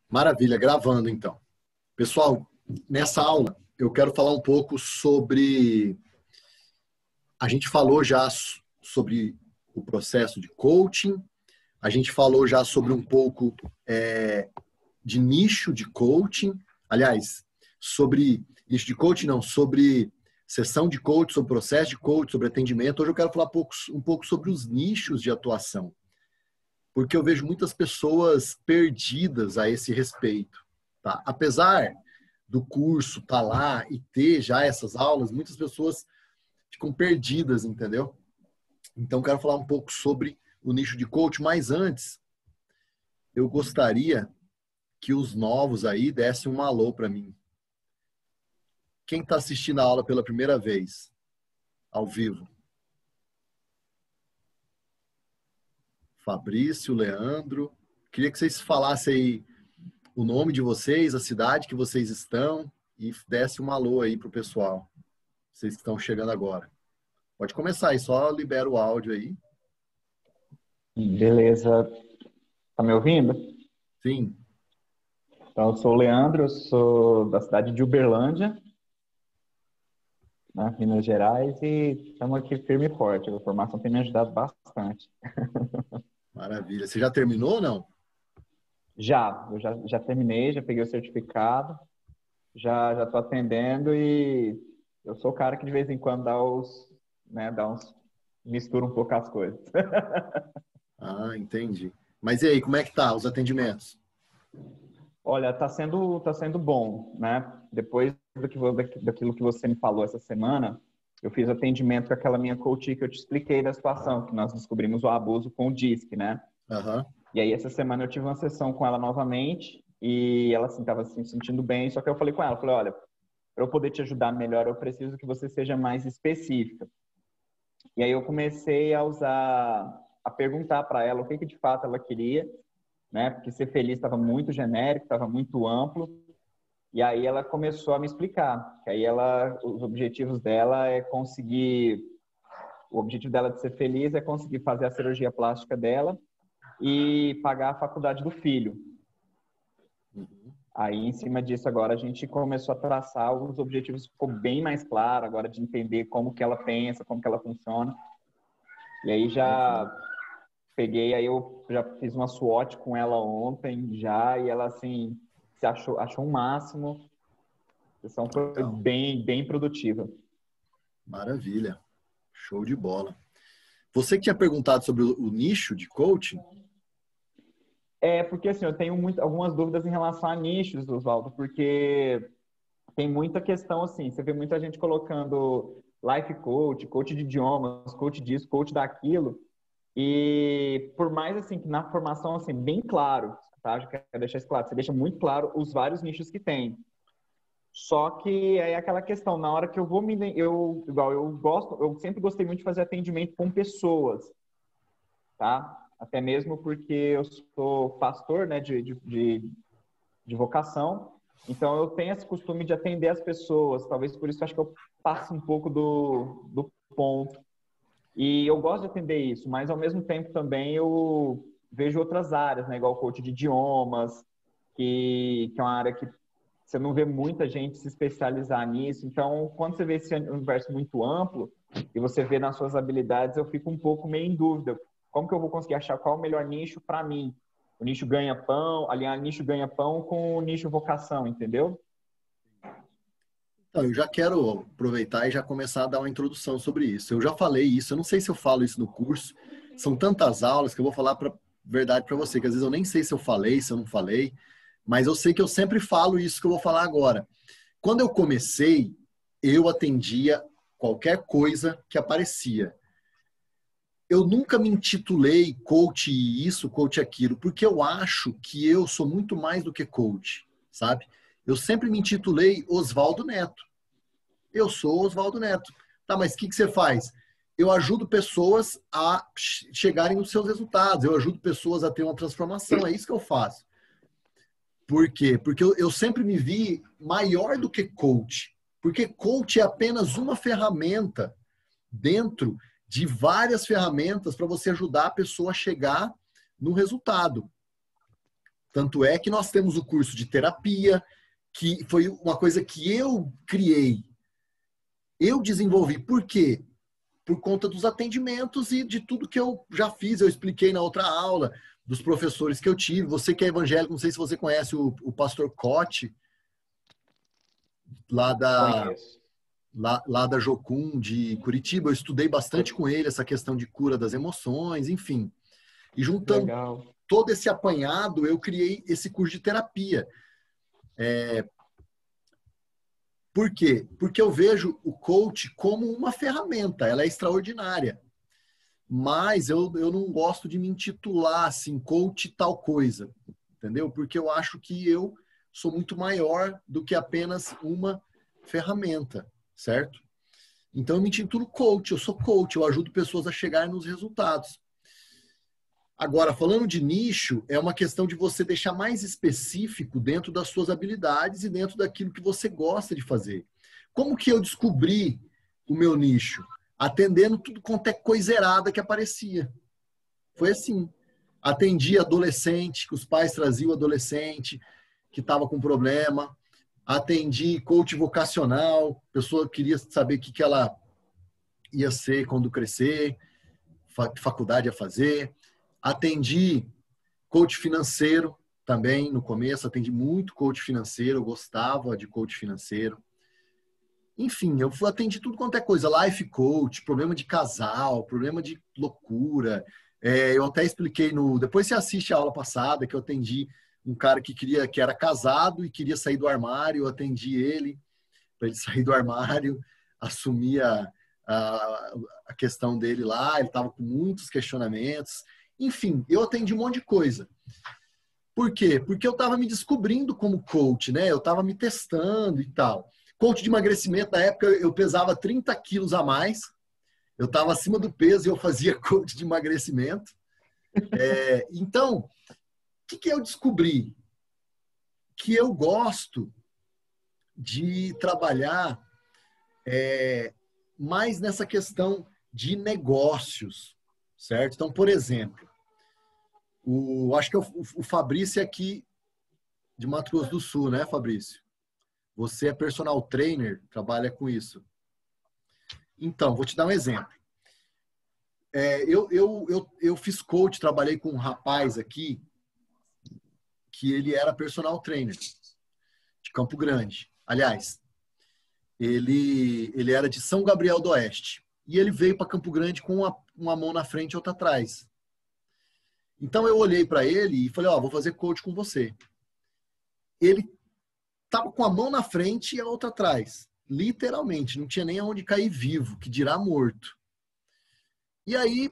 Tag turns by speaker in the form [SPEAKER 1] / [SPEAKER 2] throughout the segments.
[SPEAKER 1] Maravilha, gravando então. Pessoal, nessa aula eu quero falar um pouco sobre... A gente falou já sobre o processo de coaching, a gente falou já sobre um pouco de nicho de coaching, aliás, sobre nicho de coaching não, sobre sessão de coaching, sobre processo de coaching, sobre atendimento. Hoje eu quero falar um pouco sobre os nichos de atuação, porque eu vejo muitas pessoas perdidas a esse respeito. Tá? Apesar do curso estar lá e ter já essas aulas, muitas pessoas ficam perdidas, entendeu? Então, quero falar um pouco sobre o nicho de coach, mas antes, eu gostaria que os novos aí dessem um alô para mim. Quem está assistindo a aula pela primeira vez, ao vivo? Fabrício, Leandro. Queria que vocês falassem aí o nome de vocês, a cidade que vocês estão e desse um alô aí pro pessoal. Vocês que estão chegando agora. Pode começar aí, só libera o áudio aí.
[SPEAKER 2] Beleza. Tá me ouvindo?
[SPEAKER 1] Sim.
[SPEAKER 2] Então, eu sou o Leandro, eu sou da cidade de Uberlândia, né, Minas Gerais, e estamos aqui firme e forte. A formação tem me ajudado bastante.
[SPEAKER 1] Maravilha. Você já terminou ou não?
[SPEAKER 2] Eu já terminei, já peguei o certificado, já estou atendendo e eu sou o cara que de vez em quando mistura um pouco as coisas.
[SPEAKER 1] Ah, entendi. Mas e aí, como é que tá os atendimentos?
[SPEAKER 2] Olha, tá sendo bom, né? Depois daquilo que você me falou essa semana, eu fiz atendimento com aquela minha coach que eu te expliquei da situação, que nós descobrimos o abuso com o DISC, né?
[SPEAKER 1] Aham.
[SPEAKER 2] E aí, essa semana eu tive uma sessão com ela novamente e ela, assim, estava se sentindo bem, só que eu falei com ela, falei, olha, para eu poder te ajudar melhor, eu preciso que você seja mais específica. E aí eu comecei a perguntar para ela o que de fato ela queria, né? Porque ser feliz estava muito genérico, estava muito amplo. E aí ela começou a me explicar que aí os objetivos dela é conseguir, o objetivo dela de ser feliz é conseguir fazer a cirurgia plástica dela e pagar a faculdade do filho.
[SPEAKER 1] Uhum.
[SPEAKER 2] Aí, em cima disso, agora a gente começou a traçar os objetivos, ficou bem mais claro agora de entender como que ela pensa, como que ela funciona. E aí já peguei, aí eu já fiz uma SWOT com ela ontem já, e ela, assim, achou um máximo. A sessão foi
[SPEAKER 1] Legal.
[SPEAKER 2] bem produtiva.
[SPEAKER 1] Maravilha. Show de bola. Você que tinha perguntado sobre o nicho de coaching?
[SPEAKER 2] Porque assim, eu tenho algumas dúvidas em relação a nichos, Oswaldo, porque tem muita questão assim, você vê muita gente colocando life coach, coach de idiomas, coach disso, coach daquilo, e por mais assim que na formação assim bem claro, tá? Já quero deixar isso claro, você deixa muito claro os vários nichos que tem. Só que aí é aquela questão, na hora que eu vou eu sempre gostei muito de fazer atendimento com pessoas, tá? Até mesmo porque eu sou pastor, né, de vocação, então eu tenho esse costume de atender as pessoas, talvez por isso eu acho que eu passo um pouco do ponto. E eu gosto de atender isso, mas ao mesmo tempo também eu vejo outras áreas, né, igual coach de idiomas, que é uma área que você não vê muita gente se especializar nisso. Então, quando você vê esse universo muito amplo e você vê nas suas habilidades, eu fico um pouco meio em dúvida. Como que eu vou conseguir achar qual é o melhor nicho para mim? O nicho ganha-pão, alinhar nicho ganha-pão com o nicho vocação, entendeu?
[SPEAKER 1] Então, eu já quero aproveitar e já começar a dar uma introdução sobre isso. Eu já falei isso, eu não sei se eu falo isso no curso. São tantas aulas que eu vou falar para verdade para você, que às vezes eu nem sei se eu falei, se eu não falei, mas eu sei que eu sempre falo isso que eu vou falar agora. Quando eu comecei, eu atendia qualquer coisa que aparecia. Eu nunca me intitulei coach isso, coach aquilo, porque eu acho que eu sou muito mais do que coach, sabe? Eu sempre me intitulei Oswaldo Neto. Eu sou Oswaldo Neto. Tá, mas o que você faz? Eu ajudo pessoas a chegarem nos seus resultados. Eu ajudo pessoas a ter uma transformação. É isso que eu faço. Por quê? Porque eu sempre me vi maior do que coach. Porque coach é apenas uma ferramenta dentro de várias ferramentas para você ajudar a pessoa a chegar no resultado. Tanto é que nós temos o curso de terapia, que foi uma coisa que eu criei, eu desenvolvi. Por quê? Por conta dos atendimentos e de tudo que eu já fiz. Eu expliquei na outra aula, dos professores que eu tive. Você que é evangélico, não sei se você conhece o pastor Cote, lá da,
[SPEAKER 2] Conheço.
[SPEAKER 1] lá da Jocum, de Curitiba. Eu estudei bastante com ele essa questão de cura das emoções, enfim. E juntando
[SPEAKER 2] Legal.
[SPEAKER 1] todo esse apanhado, eu criei esse curso de terapia. Por quê? Porque eu vejo o coach como uma ferramenta, ela é extraordinária. Mas eu não gosto de me intitular assim, coach tal coisa, entendeu? Porque eu acho que eu sou muito maior do que apenas uma ferramenta, certo? Então eu me intitulo coach, eu sou coach, eu ajudo pessoas a chegarem nos resultados. Agora, falando de nicho, é uma questão de você deixar mais específico dentro das suas habilidades e dentro daquilo que você gosta de fazer. Como que eu descobri o meu nicho? Atendendo tudo quanto é coisa errada que aparecia. Foi assim. Atendi adolescente, que os pais traziam adolescente, que estava com problema. Atendi coach vocacional, pessoa queria saber o que ela ia ser quando crescer, faculdade a fazer. Atendi coach financeiro também no começo, atendi muito coach financeiro, eu gostava de coach financeiro. Enfim, eu atendi tudo quanto é coisa, life coach, problema de casal, problema de loucura. Eu até expliquei depois você assiste a aula passada que eu atendi um cara que era casado e queria sair do armário, eu atendi ele para ele sair do armário, assumir a questão dele lá, ele estava com muitos questionamentos. Enfim, eu atendi um monte de coisa. Por quê? Porque eu estava me descobrindo como coach, né? Eu estava me testando e tal. Coach de emagrecimento, na época eu pesava 30 quilos a mais, eu estava acima do peso e eu fazia coach de emagrecimento. Então, o que eu descobri? Que eu gosto de trabalhar mais nessa questão de negócios, certo? Então, por exemplo, acho que o Fabrício é aqui de Mato Grosso do Sul, né, Fabrício? Você é personal trainer, trabalha com isso. Então, vou te dar um exemplo. Eu fiz coach, trabalhei com um rapaz aqui que ele era personal trainer de Campo Grande. Aliás, ele era de São Gabriel do Oeste. E ele veio para Campo Grande com uma mão na frente e outra atrás. Então eu olhei para ele e falei, vou fazer coach com você. Ele estava com a mão na frente e a outra atrás. Literalmente, não tinha nem aonde cair vivo, que dirá morto. E aí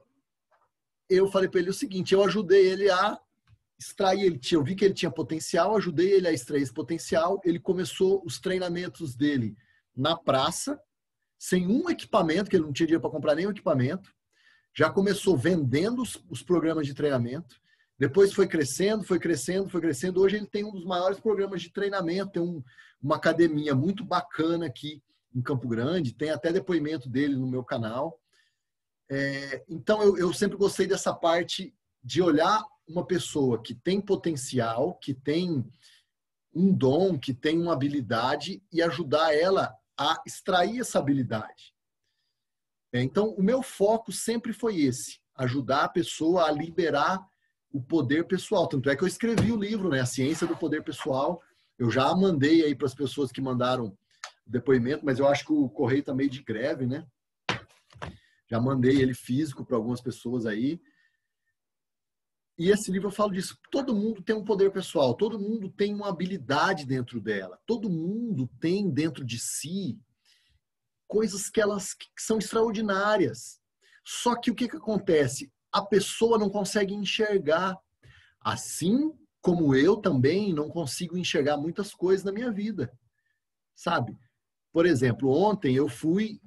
[SPEAKER 1] eu falei para ele o seguinte, eu ajudei ele a extrair, eu vi que ele tinha potencial, ajudei ele a extrair esse potencial, ele começou os treinamentos dele na praça, sem um equipamento, que ele não tinha dinheiro para comprar nenhum equipamento, já começou vendendo os programas de treinamento, depois foi crescendo, hoje ele tem um dos maiores programas de treinamento, tem uma academia muito bacana aqui em Campo Grande, tem até depoimento dele no meu canal. Então eu sempre gostei dessa parte de olhar uma pessoa que tem potencial, que tem um dom, que tem uma habilidade e ajudar ela a extrair essa habilidade. Então, o meu foco sempre foi esse, ajudar a pessoa a liberar o poder pessoal. Tanto é que eu escrevi o livro, né, A Ciência do Poder Pessoal. Eu já mandei aí para as pessoas que mandaram depoimento, mas eu acho que o correio está meio de greve, né? Já mandei ele físico para algumas pessoas aí. E esse livro eu falo disso. Todo mundo tem um poder pessoal, todo mundo tem uma habilidade dentro dela, todo mundo tem dentro de si coisas que são extraordinárias. Só que o que acontece? A pessoa não consegue enxergar. Assim como eu também não consigo enxergar muitas coisas na minha vida. Sabe? Por exemplo, ontem eu fui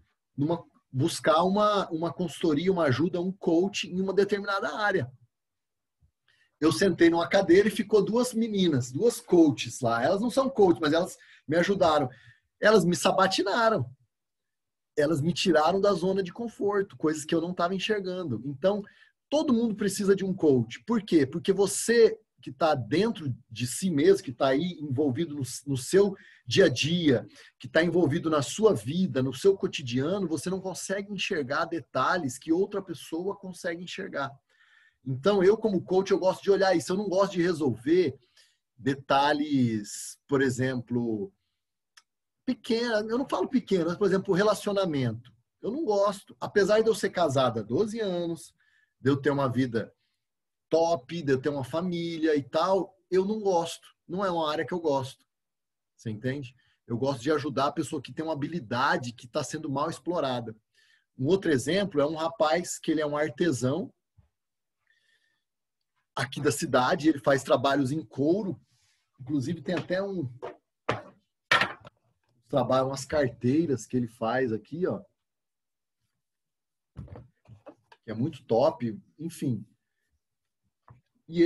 [SPEAKER 1] buscar uma consultoria, uma ajuda, um coach em uma determinada área. Eu sentei numa cadeira e ficou duas meninas, duas coaches lá. Elas não são coaches, mas elas me ajudaram. Elas me sabatinaram. Elas me tiraram da zona de conforto, coisas que eu não estava enxergando. Então, todo mundo precisa de um coach. Por quê? Porque você que tá dentro de si mesmo, que está aí envolvido no seu dia a dia, que está envolvido na sua vida, no seu cotidiano, você não consegue enxergar detalhes que outra pessoa consegue enxergar. Então, eu como coach, eu gosto de olhar isso. Eu não gosto de resolver detalhes, por exemplo, pequenos. Eu não falo pequenos, mas, por exemplo, relacionamento. Eu não gosto. Apesar de eu ser casada há 12 anos, de eu ter uma vida top, de eu ter uma família e tal, eu não gosto. Não é uma área que eu gosto. Você entende? Eu gosto de ajudar a pessoa que tem uma habilidade que está sendo mal explorada. Um outro exemplo é um rapaz que ele é um artesão aqui da cidade, ele faz trabalhos em couro, inclusive tem até umas carteiras que ele faz aqui, ó, que é muito top, enfim. E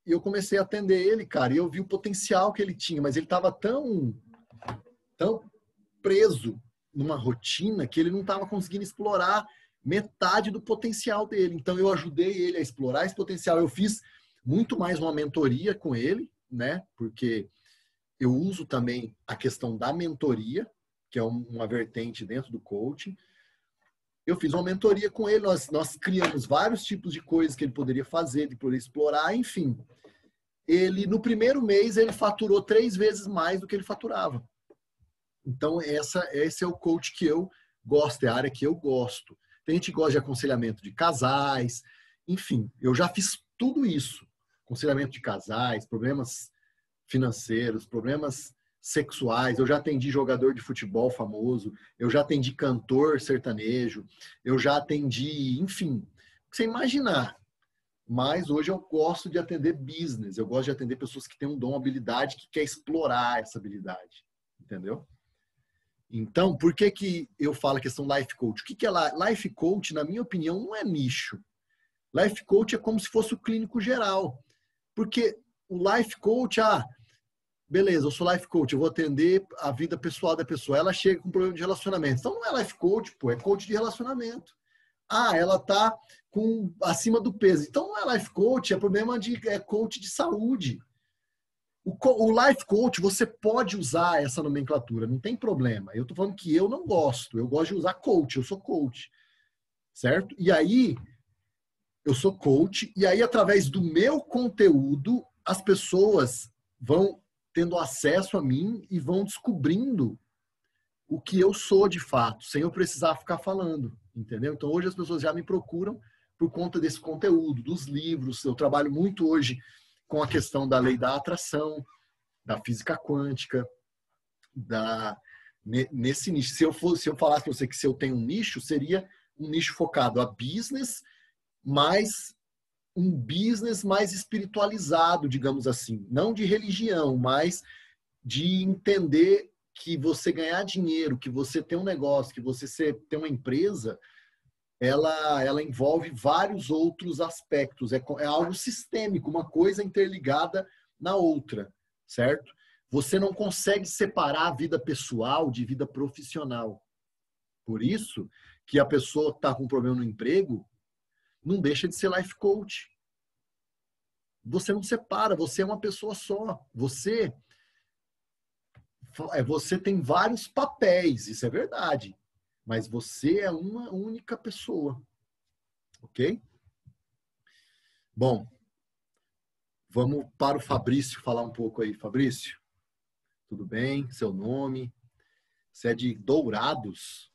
[SPEAKER 1] eu comecei a atender ele, cara, e eu vi o potencial que ele tinha, mas ele estava tão preso numa rotina que ele não estava conseguindo explorar metade do potencial dele. Então eu ajudei ele a explorar esse potencial. Eu fiz muito mais uma mentoria com ele, né? Porque eu uso também a questão da mentoria, que é uma vertente dentro do coaching. Eu fiz uma mentoria com ele, nós criamos vários tipos de coisas que ele poderia fazer, de poder explorar, enfim. No primeiro mês, ele faturou 3 vezes mais do que ele faturava. Então, esse é o coach que eu gosto, é a área que eu gosto. Tem gente que gosta de aconselhamento de casais, enfim, eu já fiz tudo isso. Aconselhamento de casais, problemas financeiros, problemas sexuais, eu já atendi jogador de futebol famoso, eu já atendi cantor sertanejo, eu já atendi, enfim, o que você imaginar. Mas hoje eu gosto de atender business, eu gosto de atender pessoas que têm um dom, uma habilidade, que quer explorar essa habilidade, entendeu? Então, por que eu falo a questão life coach? O que é life coach, na minha opinião, não é nicho. Life coach é como se fosse o clínico geral. Porque o life coach, beleza, eu sou life coach, eu vou atender a vida pessoal da pessoa. Ela chega com problema de relacionamento. Então não é life coach, pô, é coach de relacionamento. Ela tá acima do peso. Então não é life coach, é coach de saúde. O life coach, você pode usar essa nomenclatura, não tem problema. Eu tô falando que eu não gosto. Eu gosto de usar coach, eu sou coach. Certo? E aí, eu sou coach, e aí, através do meu conteúdo, as pessoas vão tendo acesso a mim e vão descobrindo o que eu sou de fato, sem eu precisar ficar falando, entendeu? Então, hoje as pessoas já me procuram por conta desse conteúdo, dos livros. Eu trabalho muito hoje com a questão da lei da atração, da física quântica, nesse nicho. Se eu falasse para você que se eu tenho um nicho, seria um nicho focado a business, mas um business mais espiritualizado, digamos assim. Não de religião, mas de entender que você ganhar dinheiro, que você ter um negócio, que você ter uma empresa, ela envolve vários outros aspectos. É algo sistêmico, uma coisa interligada na outra, certo? Você não consegue separar a vida pessoal de vida profissional. Por isso que a pessoa que está com um problema no emprego não deixa de ser life coach. Você não separa, você é uma pessoa só. Você tem vários papéis, isso é verdade. Mas você é uma única pessoa. Ok? Bom, vamos para o Fabrício falar um pouco aí. Fabrício, tudo bem? Seu nome? Você é de Dourados,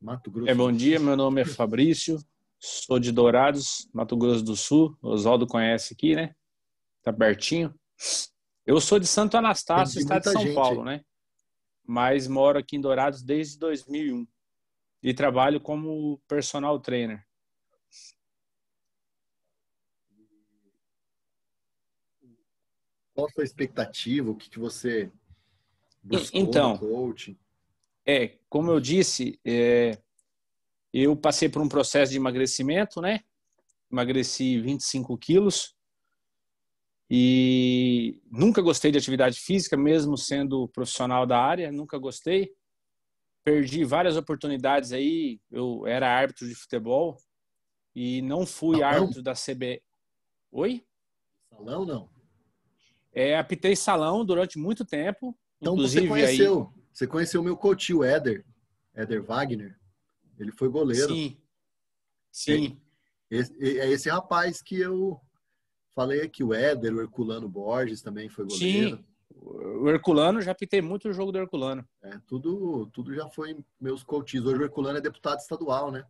[SPEAKER 1] Mato Grosso do
[SPEAKER 3] Bom
[SPEAKER 1] Sul.
[SPEAKER 3] dia, meu nome é Fabrício, sou de Dourados, Mato Grosso do Sul. O Oswaldo conhece aqui, né? Tá pertinho. Eu sou de Santo Anastácio, estado de São Paulo, né? Mas moro aqui em Dourados desde 2001 e trabalho como personal trainer.
[SPEAKER 1] Qual a sua expectativa? O que você buscou
[SPEAKER 3] então,
[SPEAKER 1] no coaching?
[SPEAKER 3] Como eu disse, eu passei por um processo de emagrecimento, né? Emagreci 25 quilos e nunca gostei de atividade física, mesmo sendo profissional da área, nunca gostei. Perdi várias oportunidades aí, eu era árbitro de futebol e não fui árbitro da CBF. Oi?
[SPEAKER 1] Salão, não?
[SPEAKER 3] Apitei salão durante muito tempo.
[SPEAKER 1] Então
[SPEAKER 3] Inclusive,
[SPEAKER 1] você conheceu o meu coach, o Éder Wagner. Ele foi goleiro.
[SPEAKER 3] Sim, sim.
[SPEAKER 1] É esse rapaz que eu falei aqui, o Éder, o Herculano Borges também foi goleiro.
[SPEAKER 3] Sim, o Herculano, já pitei muito o jogo do Herculano.
[SPEAKER 1] Tudo já foi meus coaches. Hoje o Herculano é deputado estadual, né?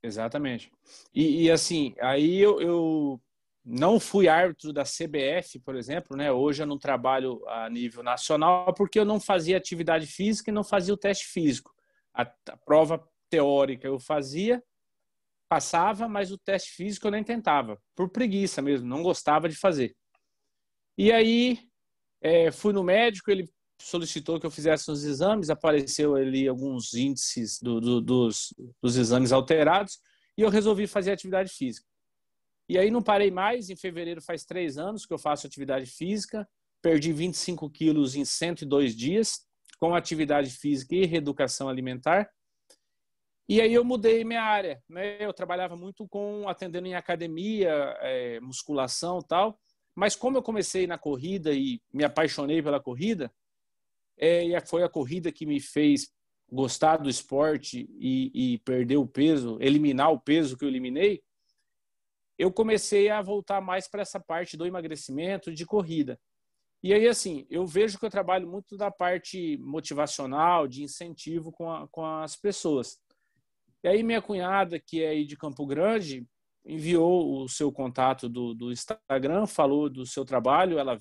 [SPEAKER 3] Exatamente. E assim, aí eu não fui árbitro da CBF, por exemplo, né? Hoje eu não trabalho a nível nacional porque eu não fazia atividade física e não fazia o teste físico. A prova teórica eu fazia, passava, mas o teste físico eu nem tentava, por preguiça mesmo, não gostava de fazer. E aí fui no médico, ele solicitou que eu fizesse uns exames, apareceu ali alguns índices dos exames alterados e eu resolvi fazer atividade física. E aí não parei mais, em fevereiro faz 3 anos que eu faço atividade física, perdi 25 quilos em 102 dias, com atividade física e reeducação alimentar. E aí eu mudei minha área, né? Eu trabalhava muito atendendo em academia, musculação e tal, mas como eu comecei na corrida e me apaixonei pela corrida, e foi a corrida que me fez gostar do esporte e perder o peso, eliminar o peso que eu eliminei, eu comecei a voltar mais para essa parte do emagrecimento de corrida. E aí, assim, eu vejo que eu trabalho muito da parte motivacional, de incentivo com as pessoas. E aí minha cunhada, que é aí de Campo Grande, enviou o seu contato do Instagram, falou do seu trabalho, ela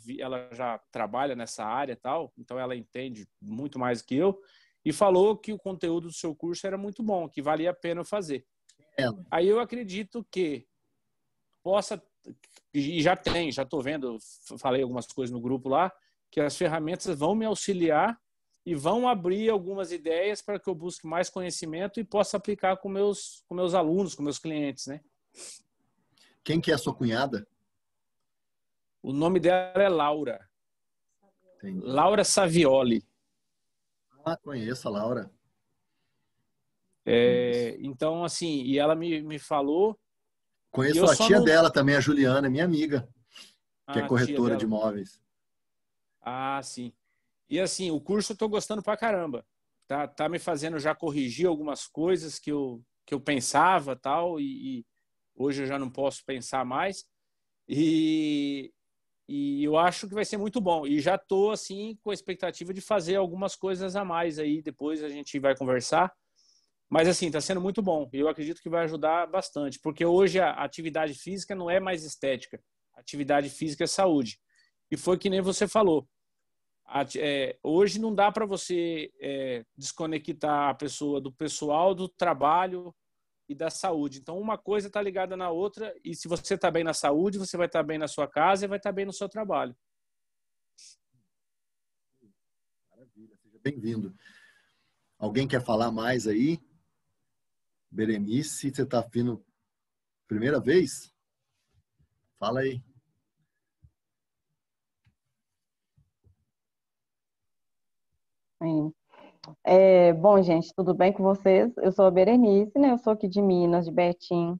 [SPEAKER 3] já trabalha nessa área e tal, então ela entende muito mais que eu, e falou que o conteúdo do seu curso era muito bom, que valia a pena fazer. Aí eu acredito que possa, e já estou vendo, falei algumas coisas no grupo lá, que as ferramentas vão me auxiliar e vão abrir algumas ideias para que eu busque mais conhecimento e possa aplicar com meus alunos, com meus clientes, né?
[SPEAKER 1] Quem que é a sua cunhada?
[SPEAKER 3] O nome dela é Laura.
[SPEAKER 1] Entendi.
[SPEAKER 3] Laura Savioli.
[SPEAKER 1] Ah, conheço a Laura.
[SPEAKER 3] Então, assim, e ela me falou...
[SPEAKER 1] Conheço a tia dela também, a Juliana, minha amiga, que é corretora de imóveis.
[SPEAKER 3] Ah, sim. E assim, o curso eu tô gostando pra caramba. Tá me fazendo já corrigir algumas coisas que eu pensava tal, e hoje eu já não posso pensar mais. E eu acho que vai ser muito bom. E já tô assim com a expectativa de fazer algumas coisas a mais aí, depois a gente vai conversar. Mas assim, tá sendo muito bom. Eu acredito que vai ajudar bastante, porque hoje a atividade física não é mais estética. A atividade física é saúde. E foi que nem você falou. Hoje não dá para você desconectar a pessoa do pessoal, do trabalho e da saúde. Então, uma coisa está ligada na outra, e se você está bem na saúde, você vai estar bem na sua casa e vai estar bem no seu trabalho.
[SPEAKER 1] Maravilha, seja bem-vindo. Alguém quer falar mais aí? Berenice, você está vindo primeira vez? Fala aí.
[SPEAKER 4] Bom, gente, tudo bem com vocês? Eu sou a Berenice, né? Eu sou aqui de Minas, de Betim.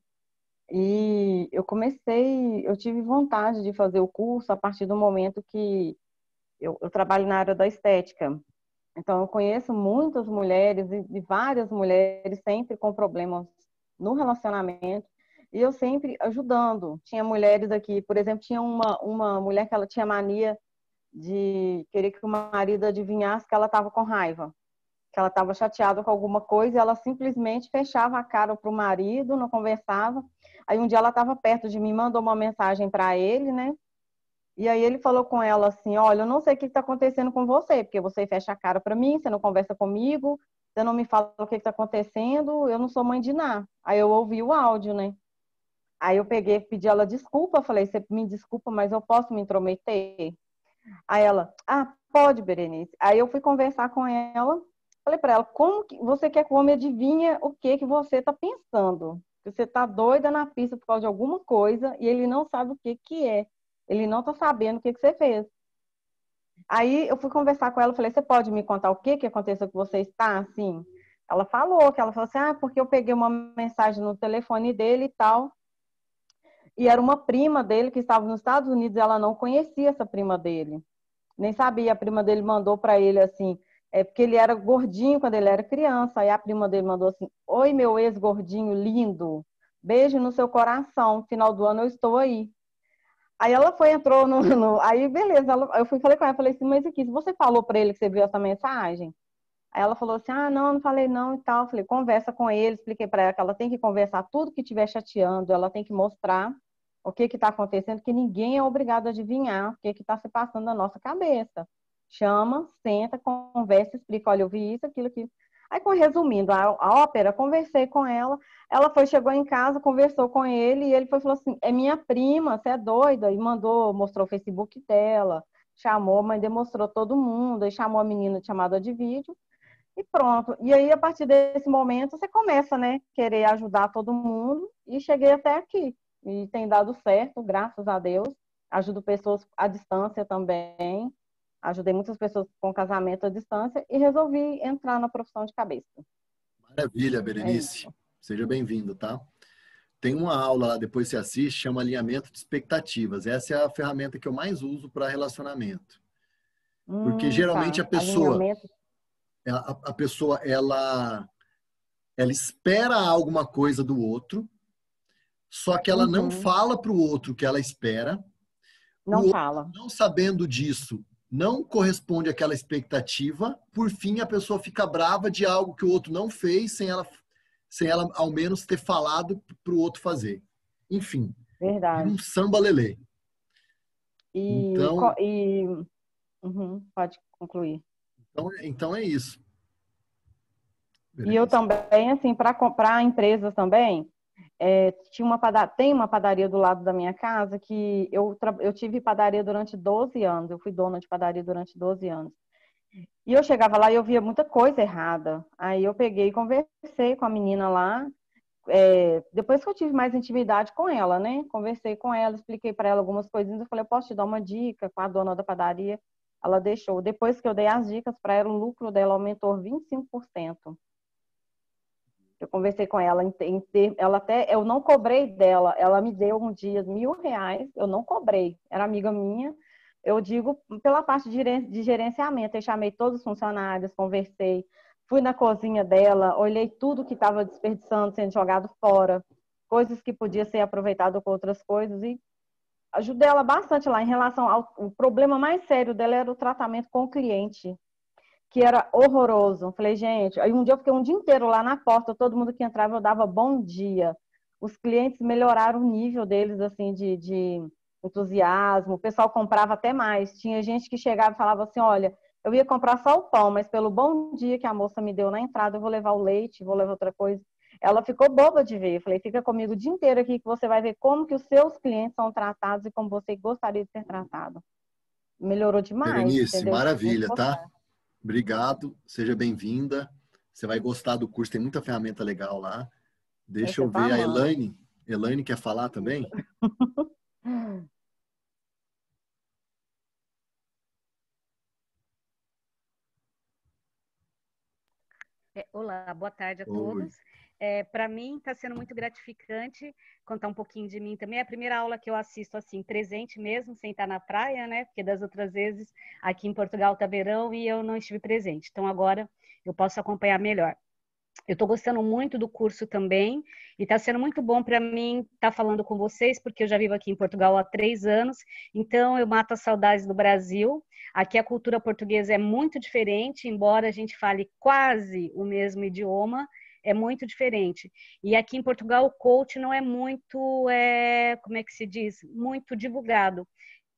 [SPEAKER 4] E eu tive vontade de fazer o curso a partir do momento que eu trabalho na área da estética. Então, eu conheço muitas mulheres e várias mulheres sempre com problemas no relacionamento e eu sempre ajudando. Tinha mulheres aqui, por exemplo, tinha uma mulher que ela tinha mania de querer que o marido adivinhasse que ela estava com raiva, que ela estava chateada com alguma coisa e ela simplesmente fechava a cara para o marido, não conversava. Aí um dia ela estava perto de mim, mandou uma mensagem para ele, né? E aí ele falou com ela assim, olha, eu não sei o que está acontecendo com você, porque você fecha a cara para mim, você não conversa comigo, você não me fala o que está acontecendo, eu não sou mãe de nada. Aí eu ouvi o áudio, né? Aí eu peguei, pedi ela desculpa, falei, você me desculpa, mas eu posso me intrometer? Aí ela, pode, Berenice. Aí eu fui conversar com ela, falei para ela, como que você quer que o homem adivinha o que você está pensando? Que você está doida na pista por causa de alguma coisa e ele não sabe o que é. Ele não está sabendo o que você fez. Aí eu fui conversar com ela, falei, você pode me contar o que aconteceu que você está assim? Ela falou assim, porque eu peguei uma mensagem no telefone dele e tal, E era uma prima dele que estava nos Estados Unidos, ela não conhecia essa prima dele. Nem sabia, a prima dele mandou para ele assim, porque ele era gordinho quando ele era criança, aí a prima dele mandou assim: oi, meu ex-gordinho lindo, beijo no seu coração, final do ano eu estou aí. Aí ela foi, entrou aí beleza, eu falei com ela, falei assim, mas aqui, se você falou para ele que você viu essa mensagem? Aí ela falou assim, não falei não e tal. Eu falei, conversa com ele, expliquei para ela que ela tem que conversar tudo que estiver chateando, ela tem que mostrar o que está acontecendo, que ninguém é obrigado a adivinhar o que está se passando na nossa cabeça. Chama, senta, conversa, explica, olha, eu vi isso, aquilo, aquilo. Aí, resumindo, a ópera, conversei com ela foi, chegou em casa, conversou com ele, e ele foi, falou assim, é minha prima, você é doida? E mostrou o Facebook dela, chamou, mas demonstrou todo mundo, aí chamou a menina de chamada de vídeo, e pronto. E aí, a partir desse momento, você começa, né, querer ajudar todo mundo, e cheguei até aqui. E tem dado certo, graças a Deus. Ajudo pessoas à distância também. Ajudei muitas pessoas com casamento à distância e resolvi entrar na profissão de cabeça.
[SPEAKER 1] Maravilha,
[SPEAKER 4] É
[SPEAKER 1] Berenice.
[SPEAKER 4] isso.
[SPEAKER 1] Seja bem-vindo, tá? Tem uma aula lá, depois você assiste, chama Alinhamento de Expectativas. Essa é a ferramenta que eu mais uso para relacionamento. Porque geralmente
[SPEAKER 4] Tá. Alinhamento.
[SPEAKER 1] a pessoa ela espera alguma coisa do outro, só que ela não fala para o outro o que ela espera. O
[SPEAKER 4] Não
[SPEAKER 1] outro,
[SPEAKER 4] fala.
[SPEAKER 1] não sabendo disso, não corresponde àquela expectativa. Por fim, a pessoa fica brava de algo que o outro não fez, sem ela ao menos ter falado para o outro fazer. Enfim, vira
[SPEAKER 4] Verdade.
[SPEAKER 1] um samba-lelê. Então,
[SPEAKER 4] Pode concluir.
[SPEAKER 1] então é isso.
[SPEAKER 4] E eu também, assim, para empresas também, tem uma padaria do lado da minha casa que eu tive padaria durante 12 anos, eu fui dona de padaria durante 12 anos. E eu chegava lá e eu via muita coisa errada. Aí eu peguei e conversei com a menina lá, depois que eu tive mais intimidade com ela, né? Conversei com ela, expliquei para ela algumas coisinhas, eu falei, eu posso te dar uma dica com a dona da padaria? Ela deixou. Depois que eu dei as dicas para ela, o lucro dela aumentou 25%. Eu conversei com ela, eu não cobrei dela, ela me deu um dia R$ 1.000, eu não cobrei, era amiga minha, eu digo pela parte de gerenciamento, eu chamei todos os funcionários, conversei, fui na cozinha dela, olhei tudo que estava desperdiçando, sendo jogado fora, coisas que podia ser aproveitado com outras coisas, e ajudei ela bastante lá em relação o problema mais sério dela era o tratamento com o cliente, que era horroroso. Falei, gente, aí um dia eu fiquei um dia inteiro lá na porta, todo mundo que entrava eu dava bom dia. Os clientes melhoraram o nível deles, assim, de entusiasmo, o pessoal comprava até mais. Tinha gente que chegava e falava assim, olha, eu ia comprar só o pão, mas pelo bom dia que a moça me deu na entrada, eu vou levar o leite, vou levar outra coisa. Ela ficou boba de ver. Eu falei, fica comigo o dia inteiro aqui que você vai ver como que os seus clientes são tratados e como você gostaria de ser tratado. Melhorou demais,
[SPEAKER 1] Berenice,
[SPEAKER 4] entendeu? Muito
[SPEAKER 1] maravilha, tá?
[SPEAKER 4] importante.
[SPEAKER 1] Obrigado, seja bem-vinda. Você vai gostar do curso, tem muita ferramenta legal lá. Deixa
[SPEAKER 4] Você
[SPEAKER 1] eu
[SPEAKER 4] tá
[SPEAKER 1] ver a
[SPEAKER 4] amando.
[SPEAKER 1] Elaine. Elaine quer falar também?
[SPEAKER 5] Olá, boa tarde a
[SPEAKER 1] Oi.
[SPEAKER 5] todos. Para mim está sendo muito gratificante contar um pouquinho de mim também. É a primeira aula que eu assisto assim, presente mesmo, sem estar na praia, né? Porque das outras vezes aqui em Portugal está verão e eu não estive presente. Então agora eu posso acompanhar melhor. Eu estou gostando muito do curso também e está sendo muito bom para mim estar falando com vocês, porque eu já vivo aqui em Portugal há 3 anos, então eu mato as saudades do Brasil. Aqui a cultura portuguesa é muito diferente, embora a gente fale quase o mesmo idioma, é muito diferente. E aqui em Portugal o coach não é muito, como é que se diz, muito divulgado.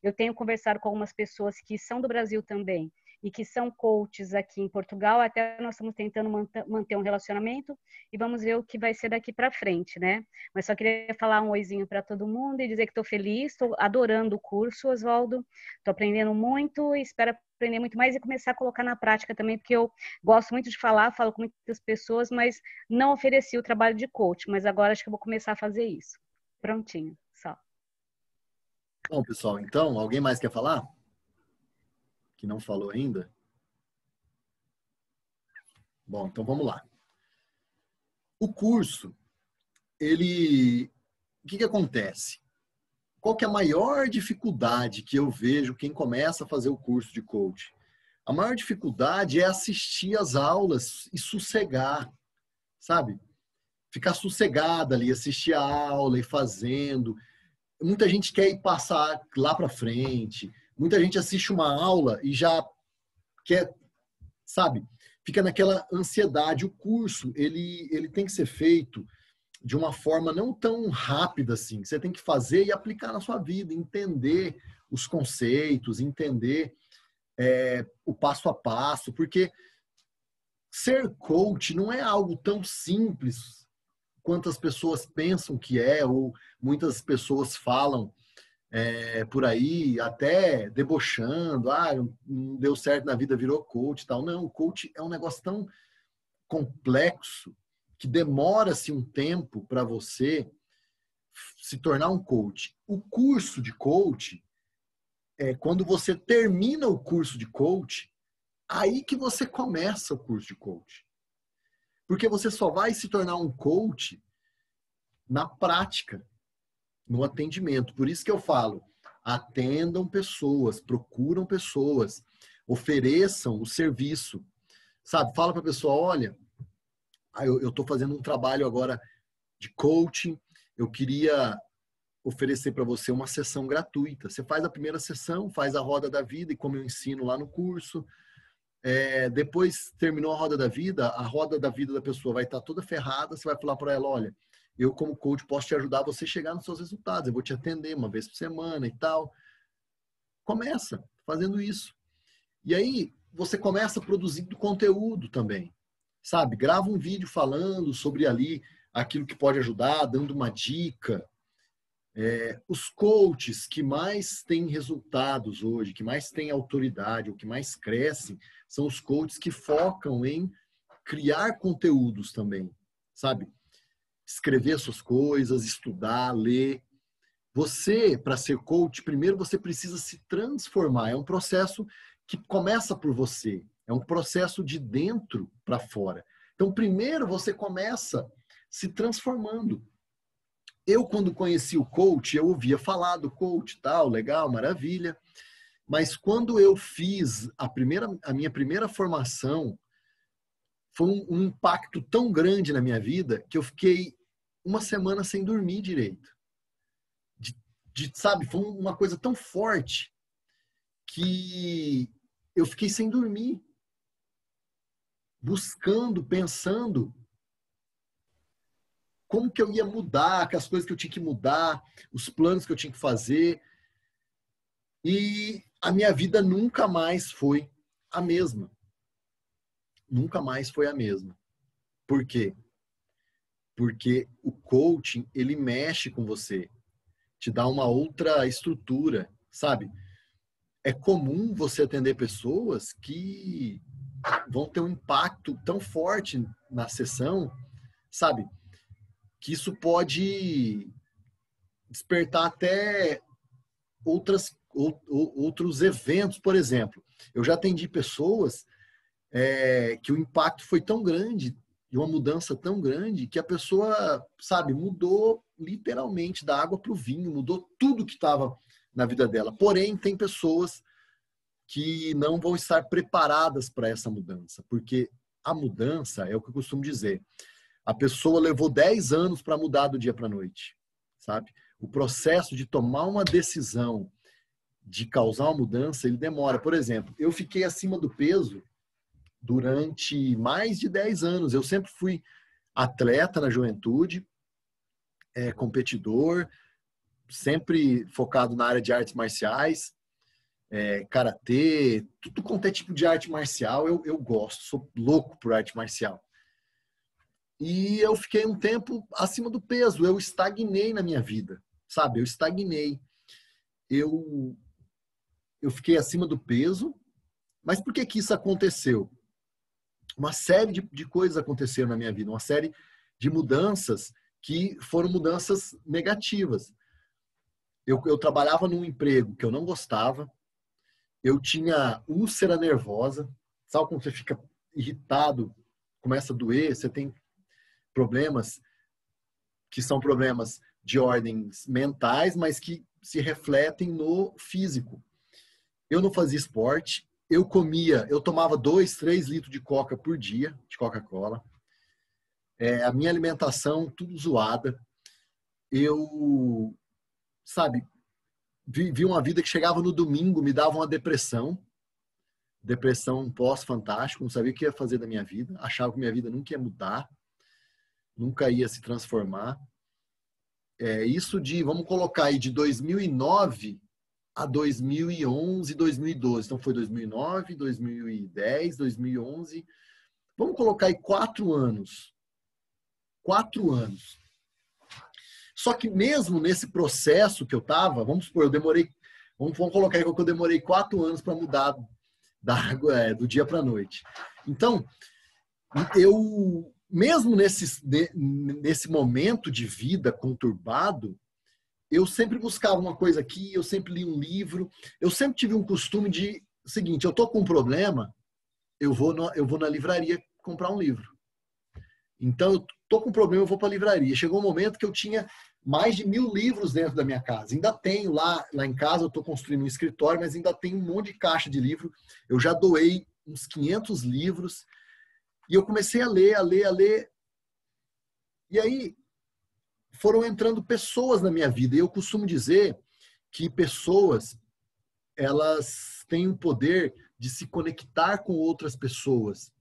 [SPEAKER 5] Eu tenho conversado com algumas pessoas que são do Brasil também e que são coaches aqui em Portugal, até nós estamos tentando manter um relacionamento e vamos ver o que vai ser daqui para frente, né? Mas só queria falar um oizinho para todo mundo e dizer que estou feliz, estou adorando o curso, Oswaldo, estou aprendendo muito e espero aprender muito mais e começar a colocar na prática também, porque eu gosto muito de falar, falo com muitas pessoas, mas não ofereci o trabalho de coach, mas agora acho que eu vou começar a fazer isso. Prontinho, só.
[SPEAKER 1] Bom, pessoal, então, alguém mais quer falar? Que não falou ainda? Bom, então vamos lá. O curso, o que acontece? qual que é a maior dificuldade que eu vejo quem começa a fazer o curso de coach? A maior dificuldade é assistir às aulas e sossegar, sabe? Ficar sossegada ali, assistir a aula e fazendo. Muita gente quer ir passar lá para frente. Muita gente assiste uma aula e já quer, sabe? Fica naquela ansiedade. O curso, ele tem que ser feito de uma forma não tão rápida assim. Você tem que fazer e aplicar na sua vida, entender os conceitos, entender o passo a passo, porque ser coach não é algo tão simples quanto as pessoas pensam que é, ou muitas pessoas falam por aí, até debochando, não deu certo na vida, virou coach e tal. Não, o coach é um negócio tão complexo que demora-se um tempo para você se tornar um coach. O curso de coach, quando você termina o curso de coach, aí que você começa o curso de coach. Porque você só vai se tornar um coach na prática, no atendimento. Por isso que eu falo, atendam pessoas, procuram pessoas, ofereçam o serviço. Sabe, fala para a pessoa, olha, eu estou fazendo um trabalho agora de coaching, eu queria oferecer para você uma sessão gratuita. Você faz a primeira sessão, faz a roda da vida, e como eu ensino lá no curso, depois terminou a roda da vida da pessoa vai estar toda ferrada, você vai falar para ela, olha, eu como coach posso te ajudar você a chegar nos seus resultados, eu vou te atender uma vez por semana e tal. Começa fazendo isso. E aí você começa produzindo conteúdo também, sabe? Grava um vídeo falando sobre ali aquilo que pode ajudar, dando uma dica. Os coaches que mais têm resultados hoje, que mais têm autoridade, ou que mais crescem, são os coaches que focam em criar conteúdos também, sabe? Escrever suas coisas, estudar, ler. Você, para ser coach, primeiro você precisa se transformar. É um processo que começa por você. É um processo de dentro para fora. Então, primeiro você começa se transformando. Eu, quando conheci o coach, eu ouvia falar do coach, tal, legal, maravilha. Mas quando eu fiz a minha primeira formação, foi um impacto tão grande na minha vida que eu fiquei uma semana sem dormir direito. Sabe, foi uma coisa tão forte que eu fiquei sem dormir. Buscando, pensando como que eu ia mudar, as coisas que eu tinha que mudar, os planos que eu tinha que fazer. E a minha vida nunca mais foi a mesma. Nunca mais foi a mesma. Por quê? Porque o coaching, ele mexe com você. Te dá uma outra estrutura, sabe? É comum você atender pessoas que vão ter um impacto tão forte na sessão, sabe? Que isso pode despertar até outros eventos, por exemplo. Eu já atendi pessoas que o impacto foi tão grande, e uma mudança tão grande, que a pessoa, sabe, mudou literalmente da água para o vinho, mudou tudo que estava na vida dela. Porém, tem pessoas que não vão estar preparadas para essa mudança, porque a mudança, é o que eu costumo dizer, a pessoa levou 10 anos para mudar do dia para a noite, sabe? O processo de tomar uma decisão, de causar uma mudança, ele demora. Por exemplo, eu fiquei acima do peso durante mais de 10 anos. Eu sempre fui atleta na juventude, competidor, sempre focado na área de artes marciais, karatê, tudo quanto é tipo de arte marcial, eu gosto, sou louco por arte marcial. E eu fiquei um tempo acima do peso, eu estagnei na minha vida, sabe? Eu estagnei. Eu fiquei acima do peso, mas por que isso aconteceu? Uma série de coisas aconteceram na minha vida, uma série de mudanças que foram mudanças negativas. Eu trabalhava num emprego que eu não gostava, eu tinha úlcera nervosa, sabe quando você fica irritado, começa a doer, você tem problemas que são problemas de ordens mentais, mas que se refletem no físico. Eu não fazia esporte, eu tomava 2, 3 litros de coca por dia, de Coca-Cola. A minha alimentação, tudo zoada. Eu, sabe, vi uma vida que chegava no domingo, me dava uma depressão pós-fantástico, não sabia o que ia fazer da minha vida, achava que minha vida nunca ia mudar, nunca ia se transformar. Isso vamos colocar aí, de 2009 a 2011, 2012. Então foi 2009, 2010, 2011. Vamos colocar aí 4 anos. 4 anos. Só que mesmo nesse processo que eu estava, vamos supor, vamos colocar aí que eu demorei 4 anos para mudar do dia para a noite. Então, mesmo nesse momento de vida conturbado, eu sempre buscava uma coisa aqui, eu sempre li um livro, eu sempre tive um costume de, seguinte, eu tô com um problema, eu vou na livraria comprar um livro. Então, eu tô com um problema, eu vou para a livraria. Chegou um momento que eu tinha mais de 1000 livros dentro da minha casa. Ainda tenho lá em casa, eu estou construindo um escritório, mas ainda tenho um monte de caixa de livro. Eu já doei uns 500 livros. E eu comecei a ler. E aí foram entrando pessoas na minha vida. E eu costumo dizer que pessoas, elas têm o poder de se conectar com outras pessoas.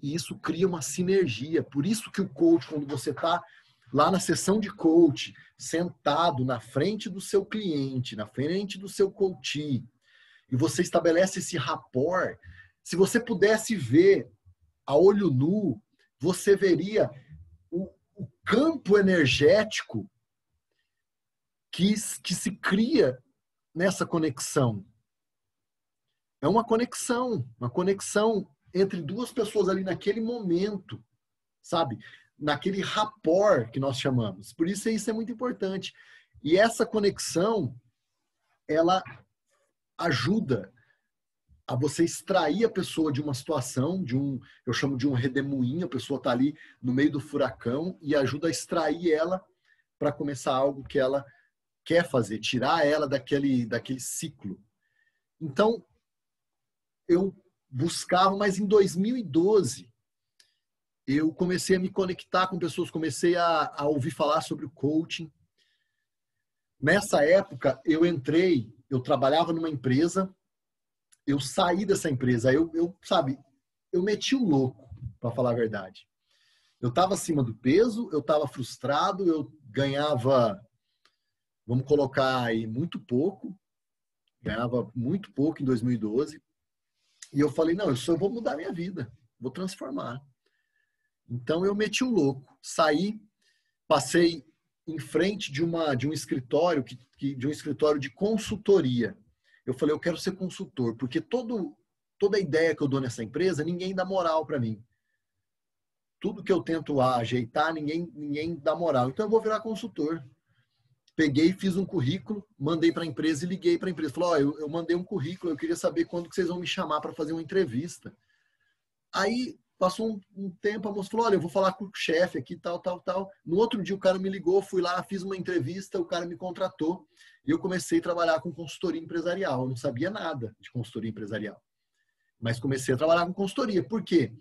[SPEAKER 1] E isso cria uma sinergia. Por isso que o coach, quando você está lá na sessão de coach, sentado na frente do seu cliente, na frente do seu coachee, e você estabelece esse rapport, se você pudesse ver a olho nu, você veria o campo energético que se cria nessa conexão. É uma conexão entre duas pessoas ali naquele momento, sabe? Naquele rapport que nós chamamos. Por isso é muito importante. E essa conexão, ela ajuda a você extrair a pessoa de uma situação, eu chamo de um redemoinho, a pessoa está ali no meio do furacão e ajuda a extrair ela para começar algo que ela quer fazer, tirar ela daquele ciclo. Então, eu buscava, mas em 2012, eu comecei a me conectar com pessoas, comecei a ouvir falar sobre o coaching. Nessa época, eu trabalhava numa empresa, eu saí dessa empresa, eu meti o louco, para falar a verdade. Eu estava acima do peso, eu estava frustrado, eu ganhava, vamos colocar aí, ganhava muito pouco em 2012. E eu falei, não, eu vou mudar minha vida, vou transformar. Então eu meti o louco, saí, passei em frente de um escritório, de um escritório de consultoria. Eu falei, eu quero ser consultor, porque toda a ideia que eu dou nessa empresa, ninguém dá moral para mim. Tudo que eu tento ajeitar, ninguém dá moral. Então eu vou virar consultor. Peguei, fiz um currículo, mandei para a empresa e liguei para a empresa. Falei, eu mandei um currículo, eu queria saber quando que vocês vão me chamar para fazer uma entrevista. Aí passou um tempo, a moça falou, olha, eu vou falar com o chefe aqui, tal. No outro dia o cara me ligou, fui lá, fiz uma entrevista, o cara me contratou e eu comecei a trabalhar com consultoria empresarial. Eu não sabia nada de consultoria empresarial, mas comecei a trabalhar com consultoria. Por quê?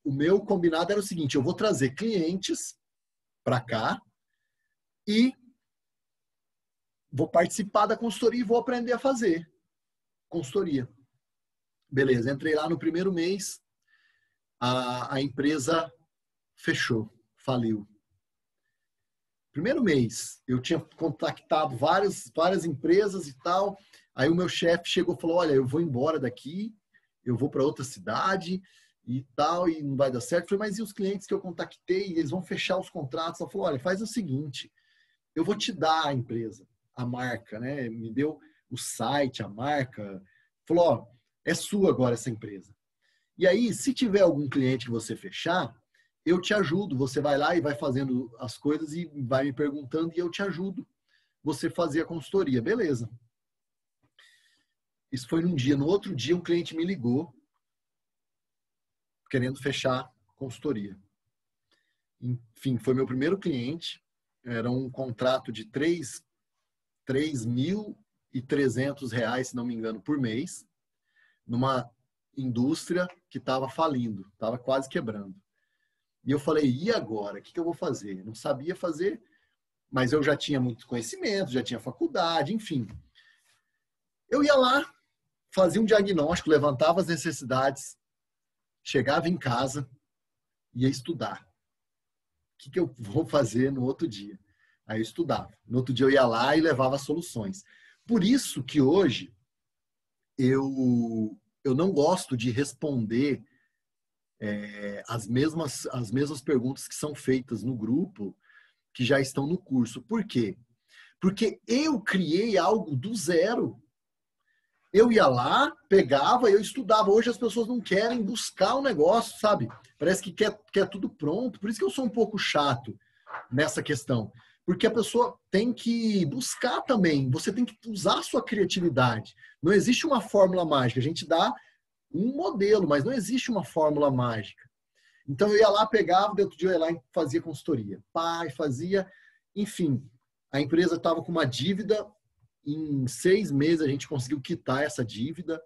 [SPEAKER 1] O meu combinado era o seguinte, eu vou trazer clientes para cá e vou participar da consultoria e vou aprender a fazer consultoria. Beleza, entrei lá no primeiro mês, a empresa fechou, faliu. Primeiro mês, eu tinha contactado várias empresas e tal, aí o meu chefe chegou e falou, olha, eu vou embora daqui, eu vou para outra cidade e tal, e não vai dar certo. Eu falei, mas e os clientes que eu contactei, eles vão fechar os contratos? Ela falou, olha, faz o seguinte, eu vou te dar a empresa, a marca, né? Me deu o site, a marca, falou, ó, é sua agora essa empresa. E aí, se tiver algum cliente que você fechar, eu te ajudo. Você vai lá e vai fazendo as coisas e vai me perguntando e eu te ajudo. Você fazer a consultoria. Beleza. Isso foi num dia. No outro dia, um cliente me ligou querendo fechar consultoria. Enfim, foi meu primeiro cliente. Era um contrato de 3 R$3.300, se não me engano, por mês, numa indústria que estava falindo, estava quase quebrando. E eu falei, e agora? O que eu vou fazer? Não sabia fazer, mas eu já tinha muito conhecimento, já tinha faculdade, enfim. Eu ia lá, fazia um diagnóstico, levantava as necessidades, chegava em casa, ia estudar. O que eu vou fazer no outro dia? Aí eu estudava. No outro dia eu ia lá e levava soluções. Por isso que hoje eu não gosto de responder as mesmas perguntas que são feitas no grupo, que já estão no curso. Por quê? Porque eu criei algo do zero. Eu ia lá, pegava, eu estudava. Hoje as pessoas não querem buscar o negócio, sabe? Parece que quer tudo pronto. Por isso que eu sou um pouco chato nessa questão. Porque a pessoa tem que buscar também. Você tem que usar a sua criatividade. Não existe uma fórmula mágica. A gente dá um modelo, mas não existe uma fórmula mágica. Então eu ia lá, pegava, dentro de eu ia lá e fazia consultoria. Fazia, enfim. A empresa estava com uma dívida, em 6 meses a gente conseguiu quitar essa dívida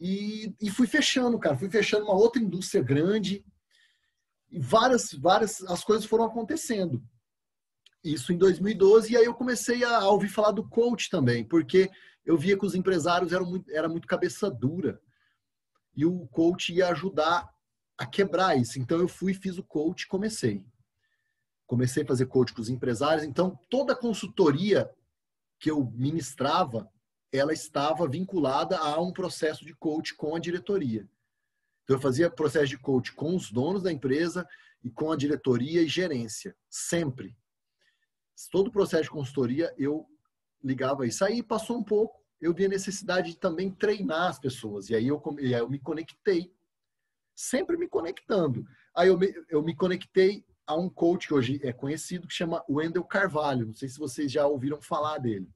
[SPEAKER 1] e fui fechando, cara. Fui fechando uma outra indústria grande e várias as coisas foram acontecendo. Isso em 2012 e aí eu comecei a ouvir falar do coach também, porque eu via que os empresários era muito cabeça dura e o coach ia ajudar a quebrar isso. Então eu fiz o coach, comecei a fazer coach com os empresários. Então toda a consultoria que eu ministrava, ela estava vinculada a um processo de coach com a diretoria. Então eu fazia processo de coach com os donos da empresa e com a diretoria e gerência, sempre. Todo o processo de consultoria eu ligava isso. Aí passou um pouco, eu vi a necessidade de também treinar as pessoas. E aí eu me conectei, sempre me conectando. Aí eu me conectei a um coach que hoje é conhecido, que chama Wendel Carvalho. Não sei se vocês já ouviram falar dele.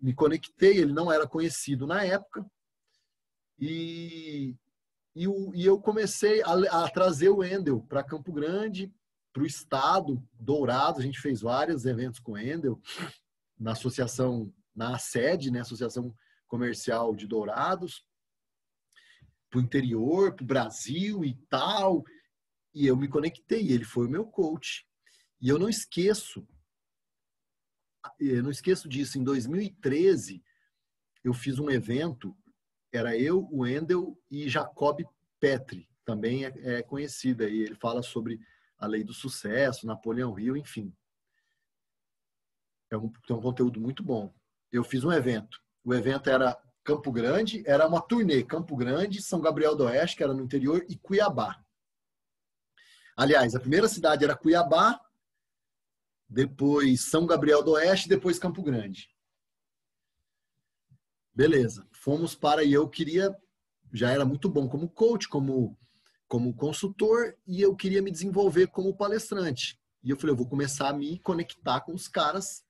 [SPEAKER 1] Me conectei, ele não era conhecido na época. E eu comecei a trazer o Wendel para Campo Grande, para o estado, Dourados. A gente fez vários eventos com o Wendel, na associação, na sede, né, Associação Comercial de Dourados, para o interior, para o Brasil e tal. E eu me conectei, ele foi o meu coach. E eu não esqueço disso. Em 2013, eu fiz um evento, era eu, o Wendel e Jacob Petri, também é conhecido aí. Ele fala sobre a lei do sucesso, Napoleão Hill, enfim. É um conteúdo muito bom. Eu fiz um evento. O evento era Campo Grande, era uma turnê. Campo Grande, São Gabriel do Oeste, que era no interior, e Cuiabá. Aliás, a primeira cidade era Cuiabá, depois São Gabriel do Oeste, depois Campo Grande. Beleza. Fomos para... E eu queria... Já era muito bom como coach, como consultor, e eu queria me desenvolver como palestrante. E eu falei, eu vou começar a me conectar com os caras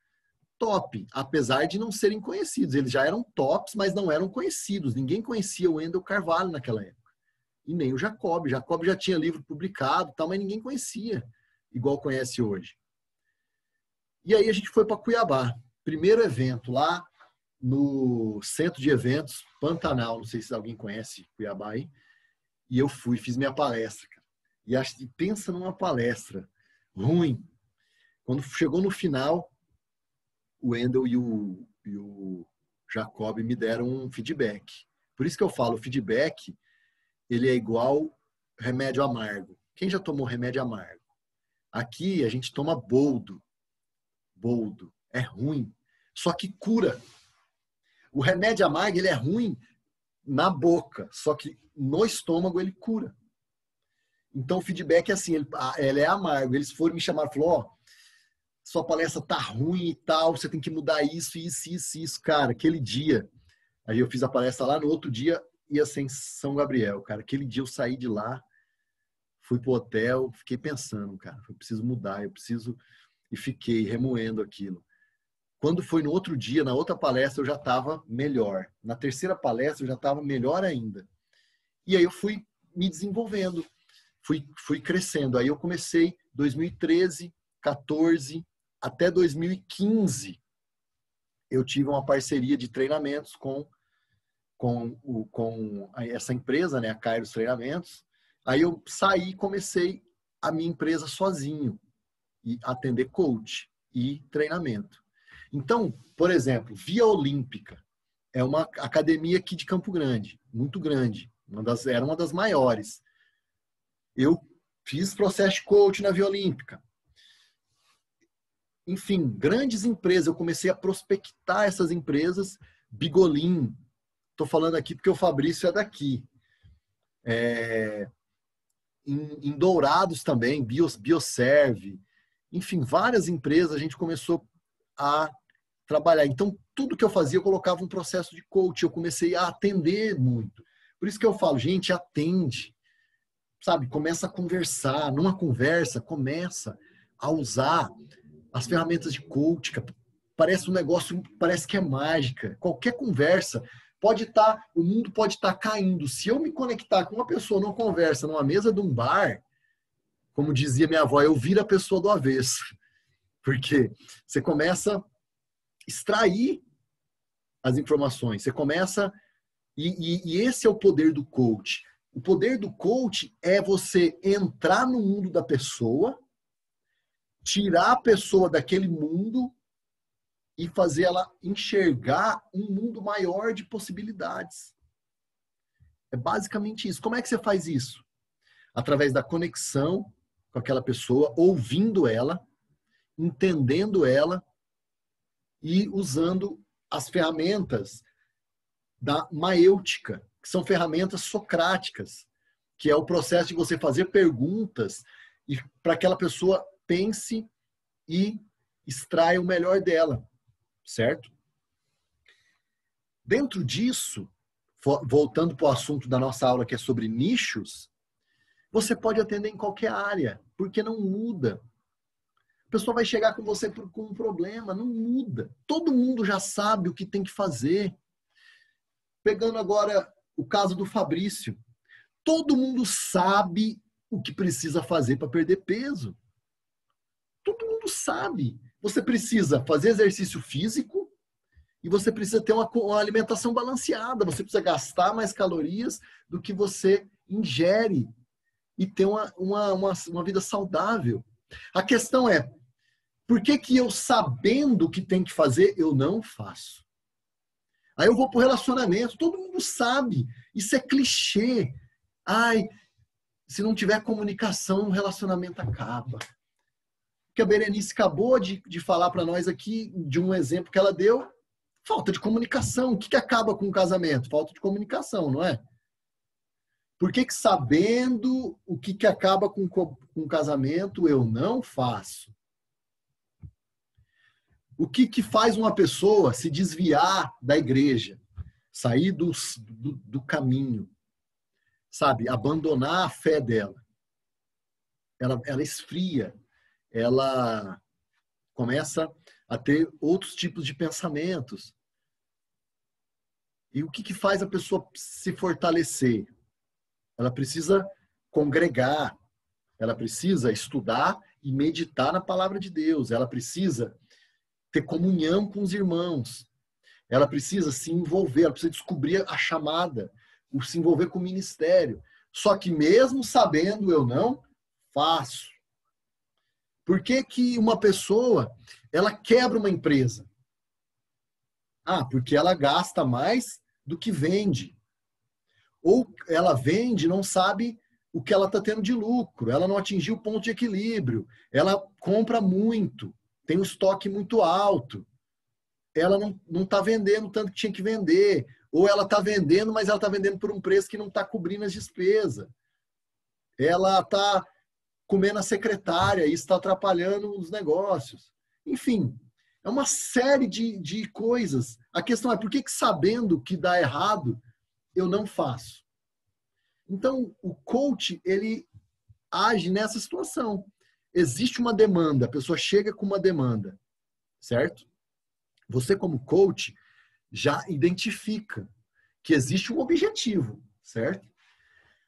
[SPEAKER 1] top, apesar de não serem conhecidos. Eles já eram tops, mas não eram conhecidos. Ninguém conhecia o Wendel Carvalho naquela época. E nem o Jacob. Jacob já tinha livro publicado, tal, mas ninguém conhecia, igual conhece hoje. E aí a gente foi para Cuiabá. Primeiro evento lá no Centro de Eventos Pantanal. Não sei se alguém conhece Cuiabá aí. E eu fiz minha palestra, cara. E pensa numa palestra ruim. Quando chegou no final, o Wendel e o Jacob me deram um feedback. Por isso que eu falo, o feedback, ele é igual remédio amargo. Quem já tomou remédio amargo? Aqui a gente toma boldo. Boldo. É ruim. Só que cura. O remédio amargo, ele é ruim na boca. Só que no estômago ele cura. Então o feedback é assim, ele é amargo. Eles foram me chamar e falaram, sua palestra tá ruim e tal, você tem que mudar isso. Cara, aquele dia, aí eu fiz a palestra lá, no outro dia ia ser em São Gabriel, cara. Aquele dia eu saí de lá, fui pro hotel, fiquei pensando, cara, eu preciso mudar, e fiquei remoendo aquilo. Quando foi no outro dia, na outra palestra, eu já estava melhor. Na terceira palestra, eu já estava melhor ainda. E aí eu fui me desenvolvendo, fui crescendo. Aí eu comecei 2013, 14, até 2015. eu tive uma parceria de treinamentos com essa empresa, né, a Kairos Treinamentos. Aí eu saí e comecei a minha empresa sozinho e atender coach e treinamento. Então, por exemplo, Via Olímpica é uma academia aqui de Campo Grande, muito grande, era uma das maiores. Eu fiz processo de coach na Via Olímpica. Enfim, grandes empresas, eu comecei a prospectar essas empresas. Bigolim, estou falando aqui porque o Fabrício é daqui. Em Dourados também, Bioserve, enfim, várias empresas a gente começou a trabalhar. Então, tudo que eu fazia, eu colocava um processo de coach, eu comecei a atender muito. Por isso que eu falo, gente, atende, sabe? Começa a conversar, numa conversa, começa a usar as ferramentas de coach. Parece um negócio, parece que é mágica. Qualquer conversa o mundo pode estar caindo. Se eu me conectar com uma pessoa numa conversa, numa mesa de um bar, como dizia minha avó, eu viro a pessoa do avesso. Porque você começa a extrair as informações. Você começa... E esse é o poder do coach. O poder do coach é você entrar no mundo da pessoa, tirar a pessoa daquele mundo e fazer ela enxergar um mundo maior de possibilidades. É basicamente isso. Como é que você faz isso? Através da conexão com aquela pessoa, ouvindo ela, entendendo ela e usando as ferramentas da maêutica, que são ferramentas socráticas, que é o processo de você fazer perguntas e para que aquela pessoa pense e extraia o melhor dela, certo? Dentro disso, voltando para o assunto da nossa aula que é sobre nichos, você pode atender em qualquer área, porque não muda. A pessoa vai chegar com você com um problema, não muda. Todo mundo já sabe o que tem que fazer. Pegando agora o caso do Fabrício. Todo mundo sabe o que precisa fazer para perder peso. Todo mundo sabe. Você precisa fazer exercício físico e você precisa ter uma alimentação balanceada. Você precisa gastar mais calorias do que você ingere e ter uma vida saudável. A questão é, por que eu, sabendo o que tem que fazer, eu não faço? Aí eu vou pro relacionamento, todo mundo sabe. Isso é clichê. Ai, se não tiver comunicação, o relacionamento acaba. O que a Berenice acabou de falar para nós aqui, de um exemplo que ela deu, falta de comunicação. O que acaba com o casamento? Falta de comunicação, não é? Por que sabendo o que acaba com o casamento, eu não faço? O que faz uma pessoa se desviar da igreja, sair do caminho, sabe? Abandonar a fé dela. Ela esfria, ela começa a ter outros tipos de pensamentos. E o que faz a pessoa se fortalecer? Ela precisa congregar, ela precisa estudar e meditar na palavra de Deus, ela precisa ter comunhão com os irmãos. Ela precisa se envolver, ela precisa descobrir a chamada, se envolver com o ministério. Só que mesmo sabendo, eu não faço. Por que uma pessoa, ela quebra uma empresa? Porque ela gasta mais do que vende. Ou ela vende e não sabe o que ela está tendo de lucro. Ela não atingiu o ponto de equilíbrio. Ela compra muito. Tem um estoque muito alto, ela não está vendendo tanto que tinha que vender, ou ela está vendendo, mas ela está vendendo por um preço que não está cobrindo as despesas. Ela está comendo a secretária e está atrapalhando os negócios. Enfim, é uma série de coisas. A questão é, por que sabendo que dá errado, eu não faço? Então, o coach, ele age nessa situação. Existe uma demanda, a pessoa chega com uma demanda, certo? Você, como coach, já identifica que existe um objetivo, certo?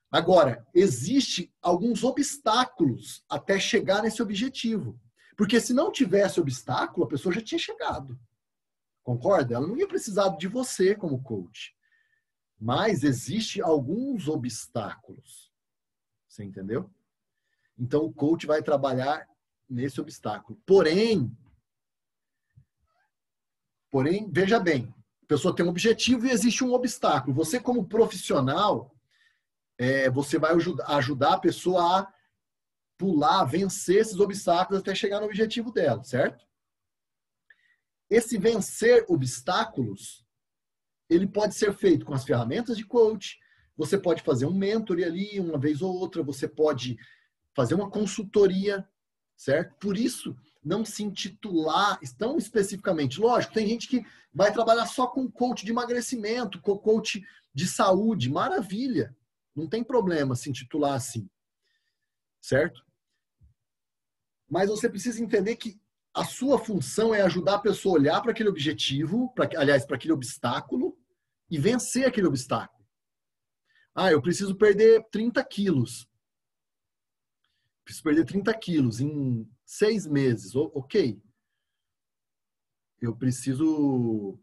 [SPEAKER 1] Agora, existe alguns obstáculos até chegar nesse objetivo. Porque se não tivesse obstáculo, a pessoa já tinha chegado. Concorda? Ela não ia precisar de você como coach. Mas existe alguns obstáculos. Você entendeu? Então, o coach vai trabalhar nesse obstáculo. Porém, veja bem, a pessoa tem um objetivo e existe um obstáculo. Você, como profissional, você vai ajudar a pessoa a pular, a vencer esses obstáculos até chegar no objetivo dela, certo? Esse vencer obstáculos, ele pode ser feito com as ferramentas de coach, você pode fazer um mentoring ali, uma vez ou outra, você pode fazer uma consultoria, certo? Por isso, não se intitular tão especificamente. Lógico, tem gente que vai trabalhar só com coach de emagrecimento, com coach de saúde, maravilha. Não tem problema se intitular assim, certo? Mas você precisa entender que a sua função é ajudar a pessoa a olhar para aquele objetivo, para aquele obstáculo e vencer aquele obstáculo. Ah, eu preciso perder 30 quilos. Preciso perder 30 quilos em 6 meses. Ok. Eu preciso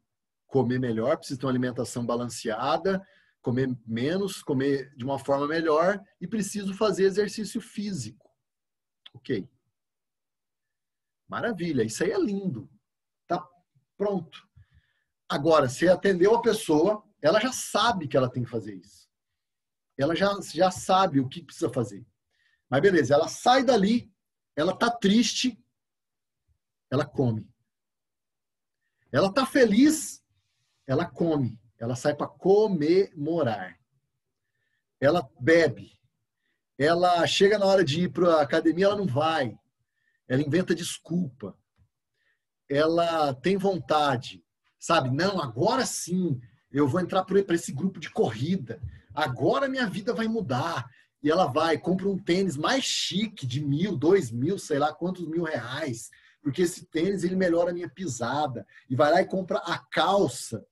[SPEAKER 1] comer melhor, preciso ter uma alimentação balanceada, comer menos, comer de uma forma melhor e preciso fazer exercício físico. Ok. Maravilha, isso aí é lindo. Tá pronto. Agora, você atendeu a pessoa, ela já sabe que ela tem que fazer isso. Ela já sabe o que precisa fazer. Mas beleza, ela sai dali, ela tá triste, ela come. Ela tá feliz, ela come. Ela sai para comemorar. Ela bebe. Ela chega na hora de ir para a academia, ela não vai. Ela inventa desculpa. Ela tem vontade. Sabe? Não, agora sim eu vou entrar para esse grupo de corrida. Agora minha vida vai mudar. E ela vai, compra um tênis mais chique, de 1.000, 2.000, sei lá quantos mil reais. Porque esse tênis, ele melhora a minha pisada. E vai lá e compra a calça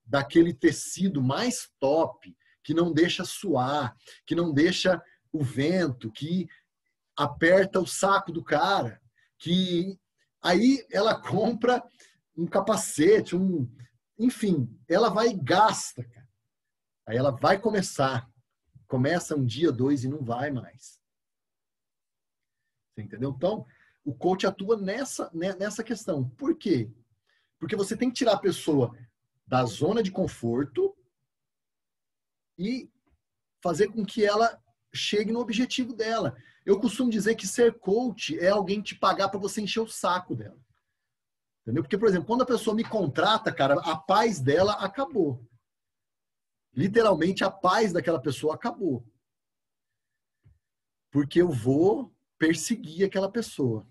[SPEAKER 1] daquele tecido mais top, que não deixa suar, que não deixa o vento, que aperta o saco do cara. Que aí ela compra um capacete, enfim, ela vai e gasta, cara. Aí ela vai começar. Começa um dia, 2 e não vai mais. Você entendeu? Então, o coach atua nessa questão. Por quê? Porque você tem que tirar a pessoa da zona de conforto e fazer com que ela chegue no objetivo dela. Eu costumo dizer que ser coach é alguém te pagar para você encher o saco dela. Entendeu? Porque, por exemplo, quando a pessoa me contrata, cara, a paz dela acabou. Literalmente, a paz daquela pessoa acabou. Porque eu vou perseguir aquela pessoa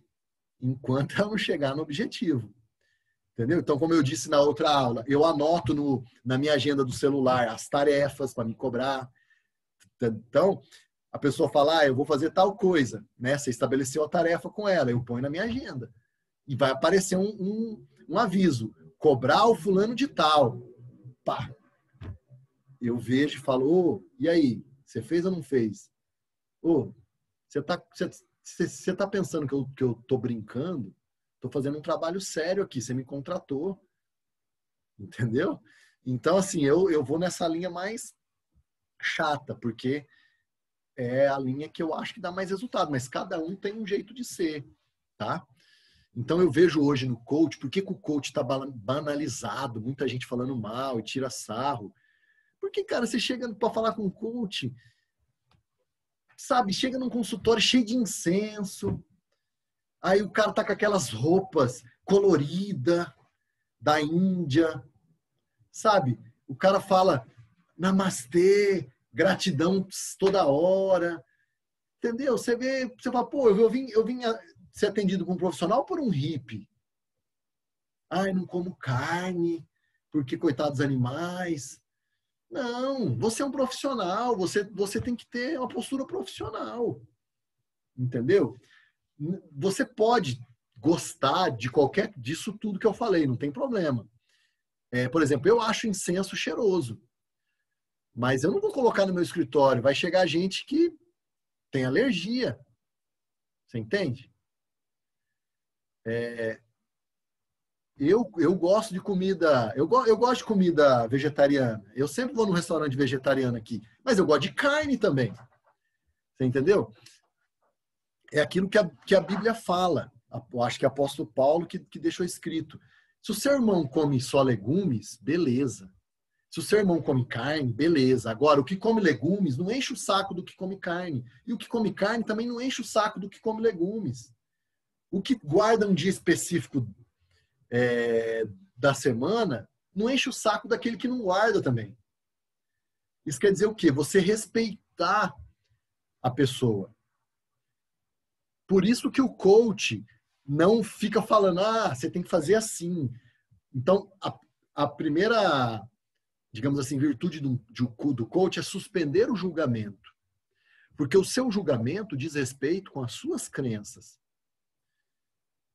[SPEAKER 1] enquanto ela não chegar no objetivo. Entendeu? Então, como eu disse na outra aula, eu anoto na minha agenda do celular as tarefas para me cobrar. Então, a pessoa fala, eu vou fazer tal coisa. Né? Você estabeleceu a tarefa com ela, eu ponho na minha agenda. E vai aparecer um aviso. Cobrar o fulano de tal. Pá. Eu vejo e falo, e aí? Você fez ou não fez? Você tá pensando que eu tô brincando? Tô fazendo um trabalho sério aqui, você me contratou. Entendeu? Então, assim, eu vou nessa linha mais chata, porque é a linha que eu acho que dá mais resultado, mas cada um tem um jeito de ser, tá? Então, eu vejo hoje no coach, por que o coach tá banalizado, muita gente falando mal e tira sarro? Porque, cara, você chega para falar com um coach, sabe, chega num consultório cheio de incenso, aí o cara tá com aquelas roupas coloridas da Índia, sabe? O cara fala namastê, gratidão toda hora, entendeu? Você vê, você fala, pô, eu vim ser atendido por um profissional ou por um hippie? Ai, não como carne, porque coitados dos animais. Não, você é um profissional, você tem que ter uma postura profissional, entendeu? Você pode gostar disso tudo que eu falei, não tem problema. Por exemplo, eu acho incenso cheiroso, mas eu não vou colocar no meu escritório, vai chegar gente que tem alergia, você entende? Eu gosto de comida, eu gosto de comida vegetariana. Eu sempre vou num restaurante vegetariano aqui, mas eu gosto de carne também. Você entendeu? É aquilo que a Bíblia fala. Eu acho que é o apóstolo Paulo que deixou escrito. Se o seu irmão come só legumes, beleza. Se o seu irmão come carne, beleza. Agora, o que come legumes não enche o saco do que come carne. E o que come carne também não enche o saco do que come legumes. O que guarda um dia específico da semana não enche o saco daquele que não guarda também. Isso quer dizer o quê? Você respeitar a pessoa. Por isso que o coach não fica falando, você tem que fazer assim. Então, a primeira, digamos assim, virtude do coach é suspender o julgamento. Porque o seu julgamento diz respeito com as suas crenças.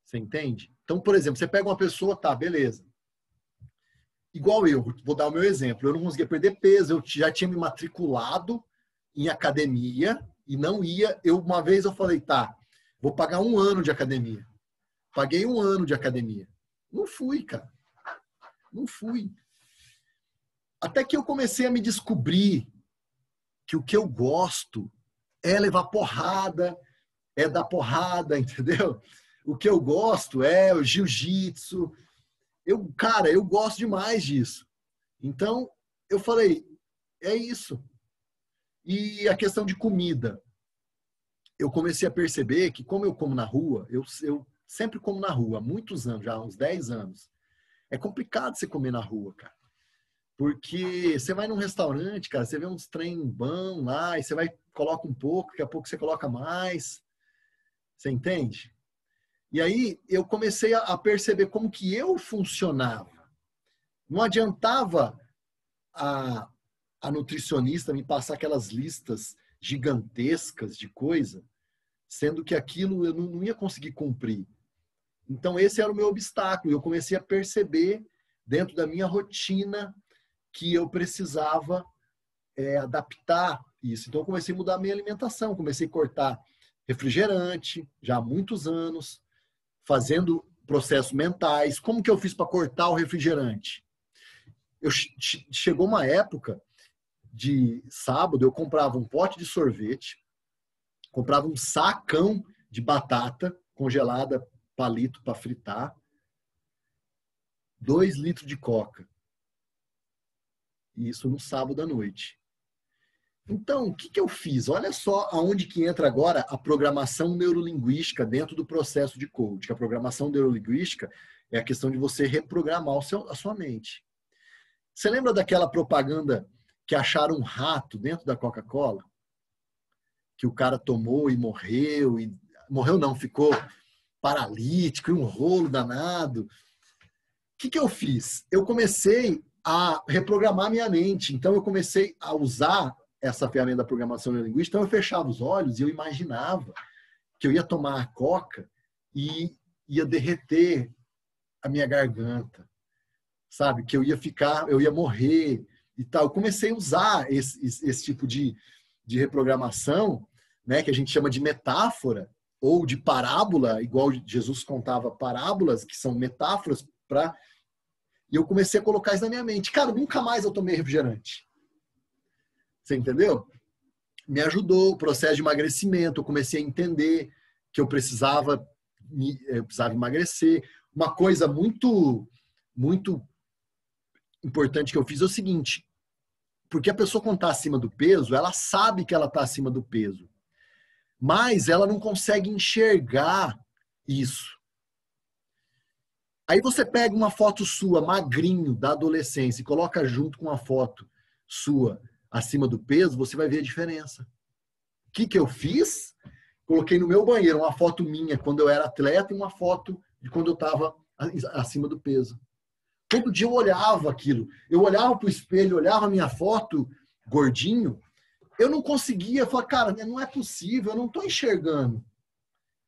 [SPEAKER 1] Você entende? Então, por exemplo, você pega uma pessoa, tá, beleza. Igual eu, vou dar o meu exemplo. Eu não conseguia perder peso, eu já tinha me matriculado em academia e não ia. Uma vez eu falei, tá, vou pagar 1 ano de academia. Paguei 1 ano de academia. Não fui, cara. Não fui. Até que eu comecei a me descobrir que o que eu gosto é levar porrada, é dar porrada, entendeu? O que eu gosto é o jiu-jitsu. Cara, eu gosto demais disso. Então, eu falei, é isso. E a questão de comida. Eu comecei a perceber que, como eu como na rua, eu sempre como na rua, há muitos anos, já há uns 10 anos. É complicado você comer na rua, cara. Porque você vai num restaurante, cara, você vê uns trem bom lá, e você coloca um pouco, daqui a pouco você coloca mais. Você entende? E aí eu comecei a perceber como que eu funcionava. Não adiantava a nutricionista me passar aquelas listas gigantescas de coisa, sendo que aquilo eu não ia conseguir cumprir. Então esse era o meu obstáculo. Eu comecei a perceber dentro da minha rotina que eu precisava adaptar isso. Então eu comecei a mudar a minha alimentação, comecei a cortar refrigerante já há muitos anos, fazendo processos mentais. Como que eu fiz para cortar o refrigerante? Chegou uma época de sábado, eu comprava um pote de sorvete, comprava um sacão de batata congelada, palito para fritar, 2 litros de coca. Isso no sábado à noite. Então, o que eu fiz? Olha só aonde que entra agora a programação neurolinguística dentro do processo de coaching. A programação neurolinguística é a questão de você reprogramar a sua mente. Você lembra daquela propaganda que acharam um rato dentro da Coca-Cola? Que o cara tomou e morreu. Morreu não, ficou paralítico e um rolo danado. O que eu fiz? Eu comecei a reprogramar minha mente. Então, eu comecei a usar essa ferramenta da programação neurolinguística. Então, eu fechava os olhos e eu imaginava que eu ia tomar a coca e ia derreter a minha garganta. Sabe? Que eu ia morrer e tal. Eu comecei a usar esse tipo de reprogramação, né, que a gente chama de metáfora ou de parábola, igual Jesus contava parábolas, que são metáforas E eu comecei a colocar isso na minha mente. Cara, nunca mais eu tomei refrigerante. Você entendeu? Me ajudou o processo de emagrecimento. Eu comecei a entender que eu precisava emagrecer. Uma coisa muito, muito importante que eu fiz é o seguinte. Porque a pessoa, quando está acima do peso, ela sabe que ela está acima do peso. Mas ela não consegue enxergar isso. Aí você pega uma foto sua, magrinho, da adolescência, e coloca junto com uma foto sua acima do peso, você vai ver a diferença. O que eu fiz? Coloquei no meu banheiro uma foto minha quando eu era atleta e uma foto de quando eu estava acima do peso. Todo dia eu olhava aquilo. Eu olhava para o espelho, olhava a minha foto gordinho, eu não conseguia. Falar, cara, não é possível, eu não estou enxergando.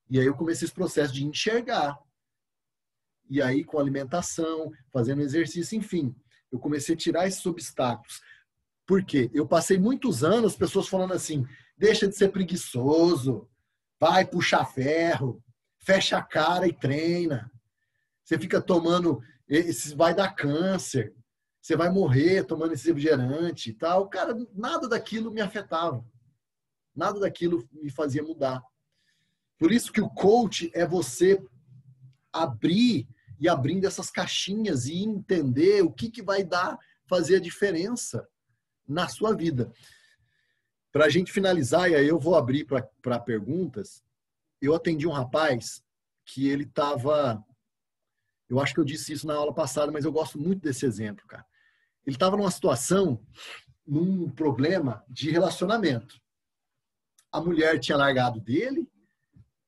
[SPEAKER 1] E aí eu comecei esse processo de enxergar. E aí, com alimentação, fazendo exercício, enfim, eu comecei a tirar esses obstáculos. Por quê? Eu passei muitos anos, as pessoas falando assim, deixa de ser preguiçoso, vai puxar ferro, fecha a cara e treina. Você fica tomando, vai dar câncer, você vai morrer tomando esse refrigerante e tal. Cara, nada daquilo me afetava. Nada daquilo me fazia mudar. Por isso que o coach é você abrir e abrindo essas caixinhas e entender o que vai fazer a diferença na sua vida. Para a gente finalizar, e aí eu vou abrir para perguntas, eu atendi um rapaz que ele estava... Eu acho que eu disse isso na aula passada, mas eu gosto muito desse exemplo, cara. Ele estava numa situação, num problema de relacionamento. A mulher tinha largado dele,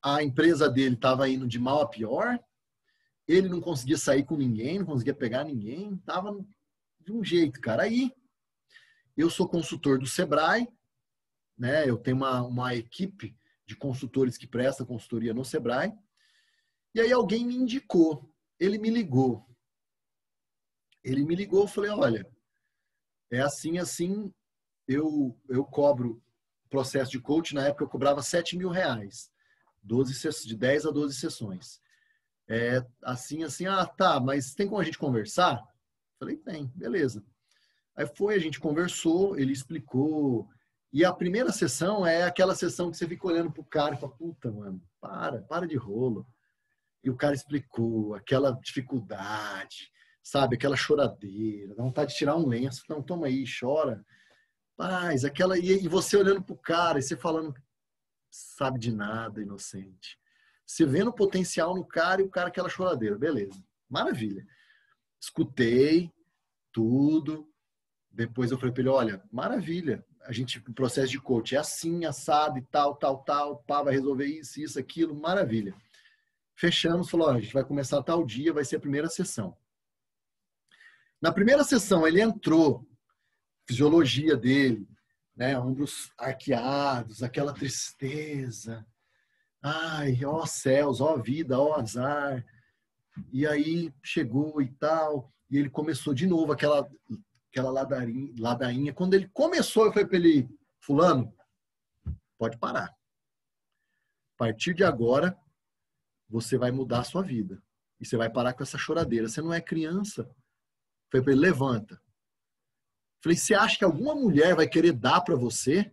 [SPEAKER 1] a empresa dele estava indo de mal a pior, ele não conseguia sair com ninguém, não conseguia pegar ninguém, estava de um jeito, cara. Aí, eu sou consultor do Sebrae, né? Eu tenho uma equipe de consultores que presta consultoria no Sebrae, e aí alguém me indicou, ele me ligou. Eu falei, olha, é assim, eu cobro processo de coach, na época eu cobrava R$7.000, de 10 a 12 sessões. É assim, tá, mas tem como a gente conversar? Falei, tem, beleza. Aí a gente conversou, ele explicou, e a primeira sessão é aquela sessão que você fica olhando pro cara e fala, puta, mano, para de rolo. E o cara explicou aquela dificuldade, sabe, aquela choradeira, dá vontade de tirar um lenço, não, toma aí, chora. Paz, e você olhando pro cara e você falando, sabe de nada, inocente. Você vendo o potencial no cara e o cara aquela choradeira, beleza, maravilha. Escutei tudo, depois eu falei pra ele, olha, maravilha, o processo de coach é assim, assado e tal, pá, vai resolver isso, aquilo, maravilha. Fechamos, falou, a gente vai começar tal dia, vai ser a primeira sessão. Na primeira sessão, ele entrou, fisiologia dele, né, ombros arqueados, aquela tristeza, ai, ó céus, ó vida, ó azar. E aí chegou e tal, e ele começou de novo aquela ladainha. Quando ele começou, eu falei para ele, fulano, pode parar. A partir de agora, você vai mudar a sua vida. E você vai parar com essa choradeira. Você não é criança. Falei para ele, levanta. Falei, você acha que alguma mulher vai querer dar para você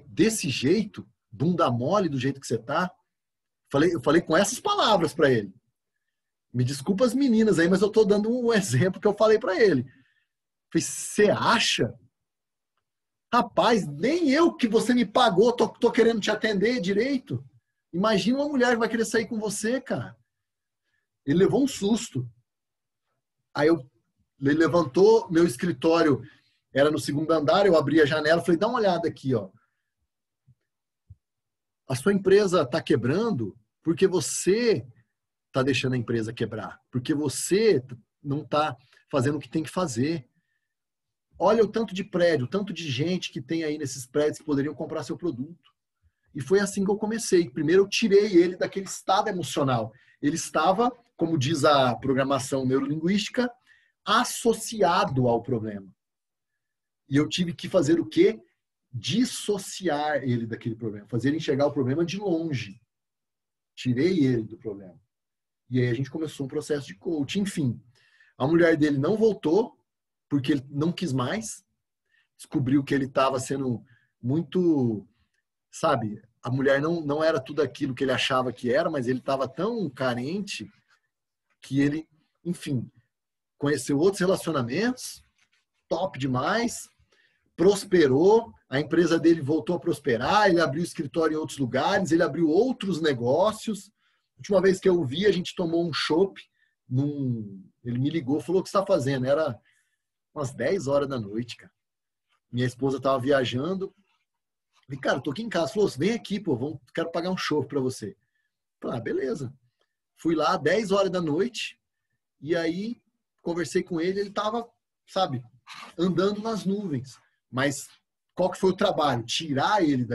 [SPEAKER 1] desse jeito, bunda mole do jeito que você tá? Eu falei com essas palavras para ele. Me desculpa as meninas aí, mas eu tô dando um exemplo que eu falei para ele. Falei, você acha? Rapaz, nem eu que você me pagou tô querendo te atender direito. Imagina uma mulher que vai querer sair com você, cara. Ele levou um susto. Aí ele levantou, meu escritório era no segundo andar, eu abri a janela, falei, dá uma olhada aqui, ó. A sua empresa está quebrando porque você está deixando a empresa quebrar. Porque você não está fazendo o que tem que fazer. Olha o tanto de prédio, o tanto de gente que tem aí nesses prédios que poderiam comprar seu produto. E foi assim que eu comecei. Primeiro eu tirei ele daquele estado emocional. Ele estava, como diz a programação neurolinguística, associado ao problema. E eu tive que fazer o quê? Dissociar ele daquele problema. Fazer ele enxergar o problema de longe. Tirei ele do problema. E aí a gente começou um processo de coaching. Enfim, a mulher dele não voltou, porque ele não quis mais. Descobriu que ele estava sendo muito... Sabe, a mulher não era tudo aquilo que ele achava que era, mas ele estava tão carente que ele, enfim, conheceu outros relacionamentos, top demais, prosperou, a empresa dele voltou a prosperar, ele abriu escritório em outros lugares, ele abriu outros negócios. A última vez que eu o vi, a gente tomou um chopp, ele me ligou, falou o que você está fazendo. Era umas 10 horas da noite, cara. Minha esposa estava viajando. Falei, cara, tô aqui em casa. Falou, vem aqui, pô, quero pagar um chopp para você. Falei, beleza. Fui lá, 10 horas da noite, e aí conversei com ele, ele tava, sabe, andando nas nuvens. Mas qual que foi o trabalho? Tirar ele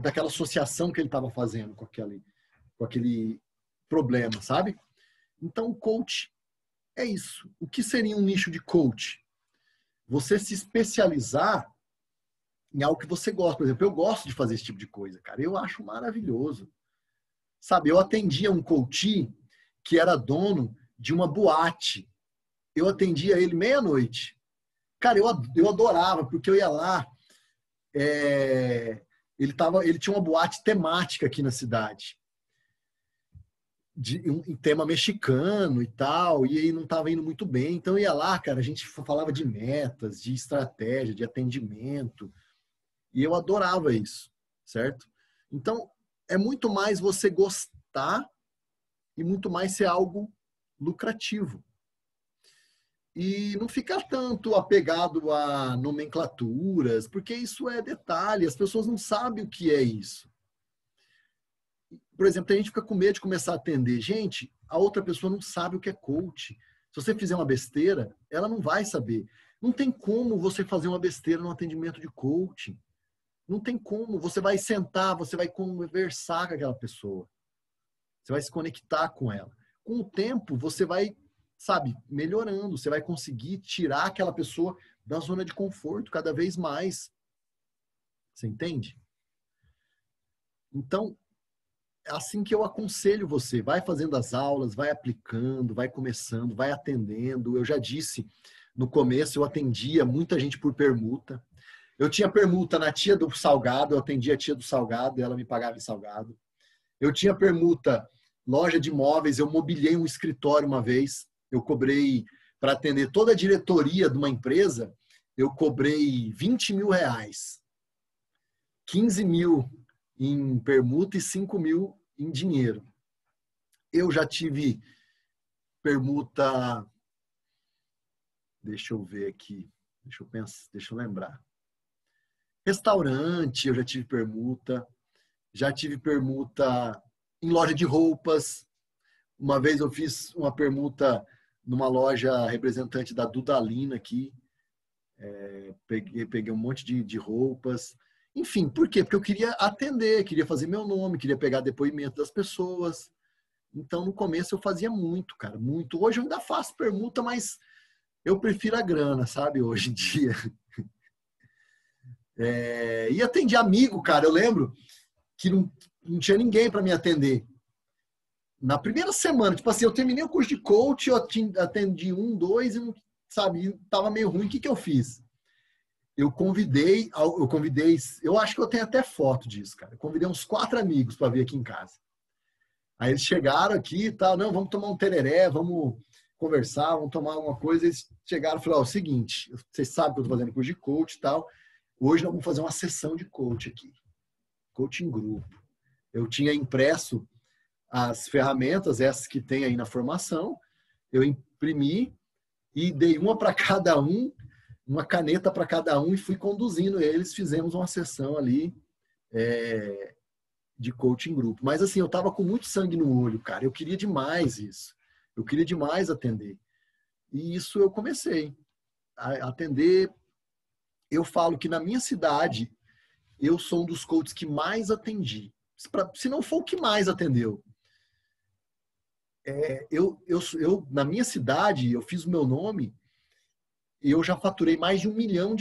[SPEAKER 1] daquela associação que ele estava fazendo com aquele problema, sabe? Então, o coach é isso. O que seria um nicho de coach? Você se especializar em algo que você gosta. Por exemplo, eu gosto de fazer esse tipo de coisa, cara. Eu acho maravilhoso. Sabe, eu atendia um coach que era dono de uma boate. Eu atendia ele meia-noite. Cara, eu adorava, porque eu ia lá, ele tinha uma boate temática aqui na cidade. Um tema mexicano e tal, e aí não estava indo muito bem. Então eu ia lá, cara, a gente falava de metas, de estratégia, de atendimento, e eu adorava isso, certo? Então, é muito mais você gostar e muito mais ser algo lucrativo. E não ficar tanto apegado a nomenclaturas, porque isso é detalhe, as pessoas não sabem o que é isso. Por exemplo, a gente fica com medo de começar a atender. Gente, a outra pessoa não sabe o que é coach. Se você fizer uma besteira, ela não vai saber. Não tem como você fazer uma besteira no atendimento de coaching. Não tem como. Você vai sentar, você vai conversar com aquela pessoa. Você vai se conectar com ela. Com o tempo, você vai, sabe, melhorando. Você vai conseguir tirar aquela pessoa da zona de conforto cada vez mais. Você entende? Então, é assim que eu aconselho você. Vai fazendo as aulas, vai aplicando, vai começando, vai atendendo. Eu já disse, no começo eu atendia muita gente por permuta. Eu tinha permuta na tia do salgado, eu atendia a tia do salgado e ela me pagava em salgado. Eu tinha permuta, loja de imóveis, eu mobiliei um escritório uma vez. Eu cobrei, para atender toda a diretoria de uma empresa, eu cobrei R$20 mil. 15 mil em permuta e 5 mil em dinheiro. Eu já tive permuta, deixa eu ver aqui, deixa eu pensar, deixa eu lembrar. Restaurante, eu já tive permuta em loja de roupas. Uma vez eu fiz uma permuta numa loja representante da Dudalina aqui. Peguei um monte de roupas. Enfim, por quê? Porque eu queria atender, queria fazer meu nome, queria pegar depoimento das pessoas. Então, no começo eu fazia muito, cara, muito. Hoje eu ainda faço permuta, mas eu prefiro a grana, sabe, hoje em dia. E atendi amigo, cara, eu lembro que não tinha ninguém para me atender. Na primeira semana, tipo assim, eu terminei o curso de coach, eu atendi 1, 2 e não, sabe, tava meio ruim. O que eu fiz? Eu convidei, eu acho que eu tenho até foto disso, cara. Eu convidei uns 4 amigos para vir aqui em casa. Aí eles chegaram aqui e tal, não, vamos tomar um tereré, vamos conversar, vamos tomar alguma coisa. Eles chegaram e falaram, o seguinte, vocês sabem que eu tô fazendo curso de coach e tal, hoje nós vamos fazer uma sessão de coach aqui. Coach em grupo. Eu tinha impresso as ferramentas, essas que tem aí na formação, eu imprimi e dei uma para cada um, uma caneta para cada um e fui conduzindo eles, fizemos uma sessão ali de coaching grupo. Mas assim, eu estava com muito sangue no olho, cara. Eu queria demais isso. Eu queria demais atender. E isso eu comecei a atender. Eu falo que na minha cidade, eu sou um dos coaches que mais atendi. Se não for o que mais atendeu. Na minha cidade, eu fiz o meu nome, eu já faturei mais de R$1 milhão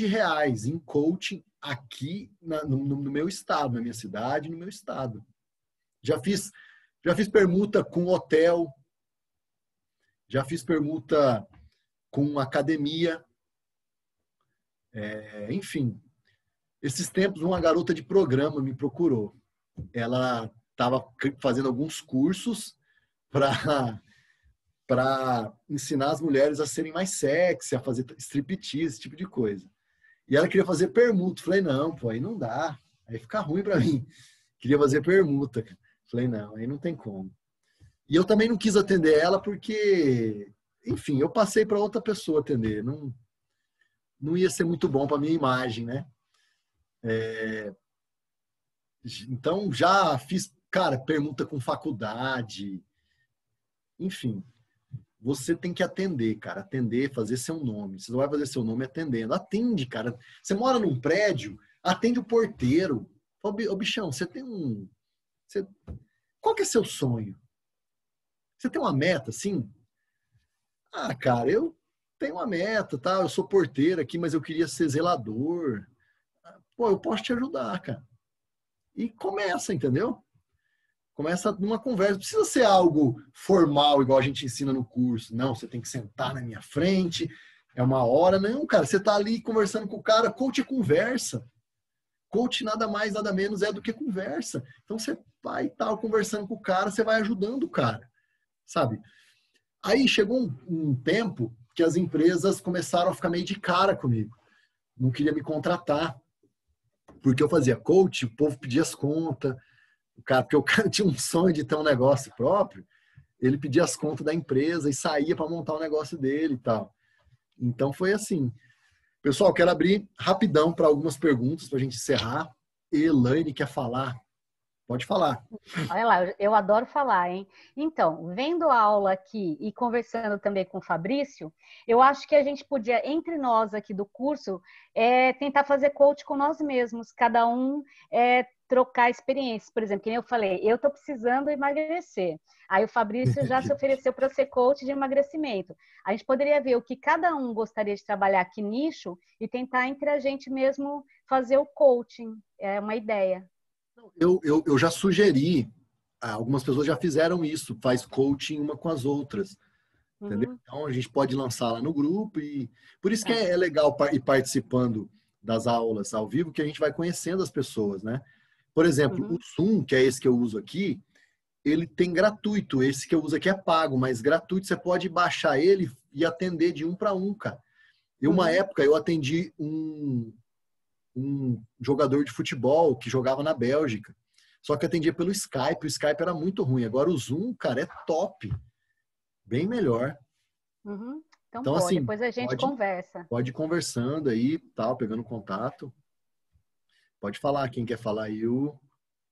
[SPEAKER 1] em coaching aqui no meu estado, na minha cidade, no meu estado. Já fiz permuta com hotel, já fiz permuta com academia, enfim. Esses tempos, uma garota de programa me procurou. Ela estava fazendo alguns cursos para ensinar as mulheres a serem mais sexy, a fazer striptease, esse tipo de coisa. E ela queria fazer permuta. Falei, não, pô, aí não dá. Aí fica ruim para mim. Queria fazer permuta. Falei, não, aí não tem como. E eu também não quis atender ela porque, enfim, eu passei para outra pessoa atender. Não ia ser muito bom para minha imagem, né? Então, já fiz, cara, permuta com faculdade. Enfim, você tem que atender, cara. Atender, fazer seu nome. Você não vai fazer seu nome atendendo. Atende, cara. Você mora num prédio, atende o porteiro. Fala, ô bichão, você tem um... Qual que é seu sonho? Você tem uma meta, assim? Ah, cara, eu tenho uma meta, tá? Eu sou porteiro aqui, mas eu queria ser zelador. Pô, eu posso te ajudar, cara. E começa, entendeu? Começa numa conversa. Não precisa ser algo formal, igual a gente ensina no curso. Não, você tem que sentar na minha frente, é uma hora. Não, cara, você tá ali conversando com o cara. Coach é conversa. Coach nada mais, nada menos é do que conversa. Então você vai estar conversando com o cara, você vai ajudando o cara, sabe? Aí chegou um tempo que as empresas começaram a ficar meio de cara comigo. Não queria me contratar. Porque eu fazia coach, o povo pedia as contas. Porque o cara tinha um sonho de ter um negócio próprio, ele pedia as contas da empresa e saía para montar o negócio dele e tal. Então foi assim. Pessoal, quero abrir rapidão para algumas perguntas para a gente encerrar. Elaine quer falar. Pode falar.
[SPEAKER 5] Olha lá, eu adoro falar, hein? Então, vendo a aula aqui e conversando também com o Fabrício, eu acho que a gente podia, entre nós aqui do curso, tentar fazer coach com nós mesmos, cada um trocar experiências. Por exemplo, que nem eu falei, eu estou precisando emagrecer. Aí o Fabrício já se ofereceu para ser coach de emagrecimento. A gente poderia ver o que cada um gostaria de trabalhar, que nicho, e tentar entre a gente mesmo fazer o coaching. É uma ideia.
[SPEAKER 1] Eu já sugeri, algumas pessoas já fizeram isso, faz coaching uma com as outras, entendeu? Então a gente pode lançar lá no grupo e por isso que é legal ir participando das aulas ao vivo, que a gente vai conhecendo as pessoas, né? Por exemplo, o Zoom, que é esse que eu uso aqui, ele tem gratuito, esse que eu uso aqui é pago, mas gratuito você pode baixar ele e atender de um para um, cara. E uma época eu atendi um jogador de futebol que jogava na Bélgica. Só que atendia pelo Skype. O Skype era muito ruim. Agora o Zoom, cara, é top. Bem melhor.
[SPEAKER 5] Então assim, depois a gente conversa.
[SPEAKER 1] Pode ir conversando aí, tal, pegando contato. Pode falar. Quem quer falar aí? O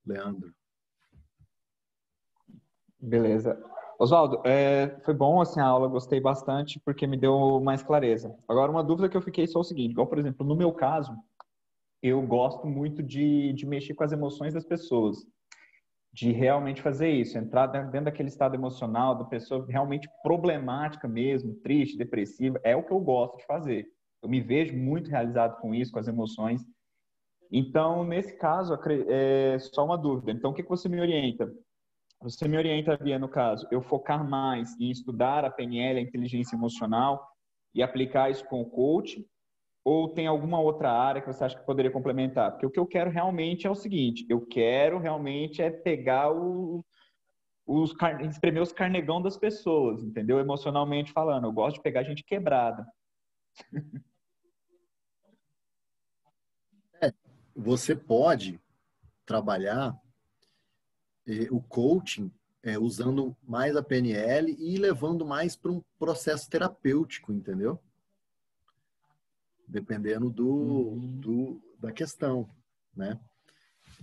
[SPEAKER 1] Leandro.
[SPEAKER 2] Beleza. Oswaldo, foi bom assim, a aula, gostei bastante porque me deu mais clareza. Agora, uma dúvida que eu fiquei só é o seguinte, igual, por exemplo, no meu caso, eu gosto muito de mexer com as emoções das pessoas, de realmente fazer isso, entrar dentro daquele estado emocional da pessoa realmente problemática mesmo, triste, depressiva, é o que eu gosto de fazer. Eu me vejo muito realizado com isso, com as emoções. Então, nesse caso, só uma dúvida. Então, o que você me orienta? Você me orientaria, no caso, eu focar mais em estudar a PNL, a inteligência emocional, e aplicar isso com o coach? Ou tem alguma outra área que você acha que poderia complementar? Porque o que eu quero realmente é o seguinte, eu quero realmente pegar espremer os carnegão das pessoas, entendeu? Emocionalmente falando, eu gosto de pegar gente quebrada.
[SPEAKER 1] Você pode trabalhar o coaching usando mais a PNL e levando mais para um processo terapêutico, entendeu? Dependendo da questão, né?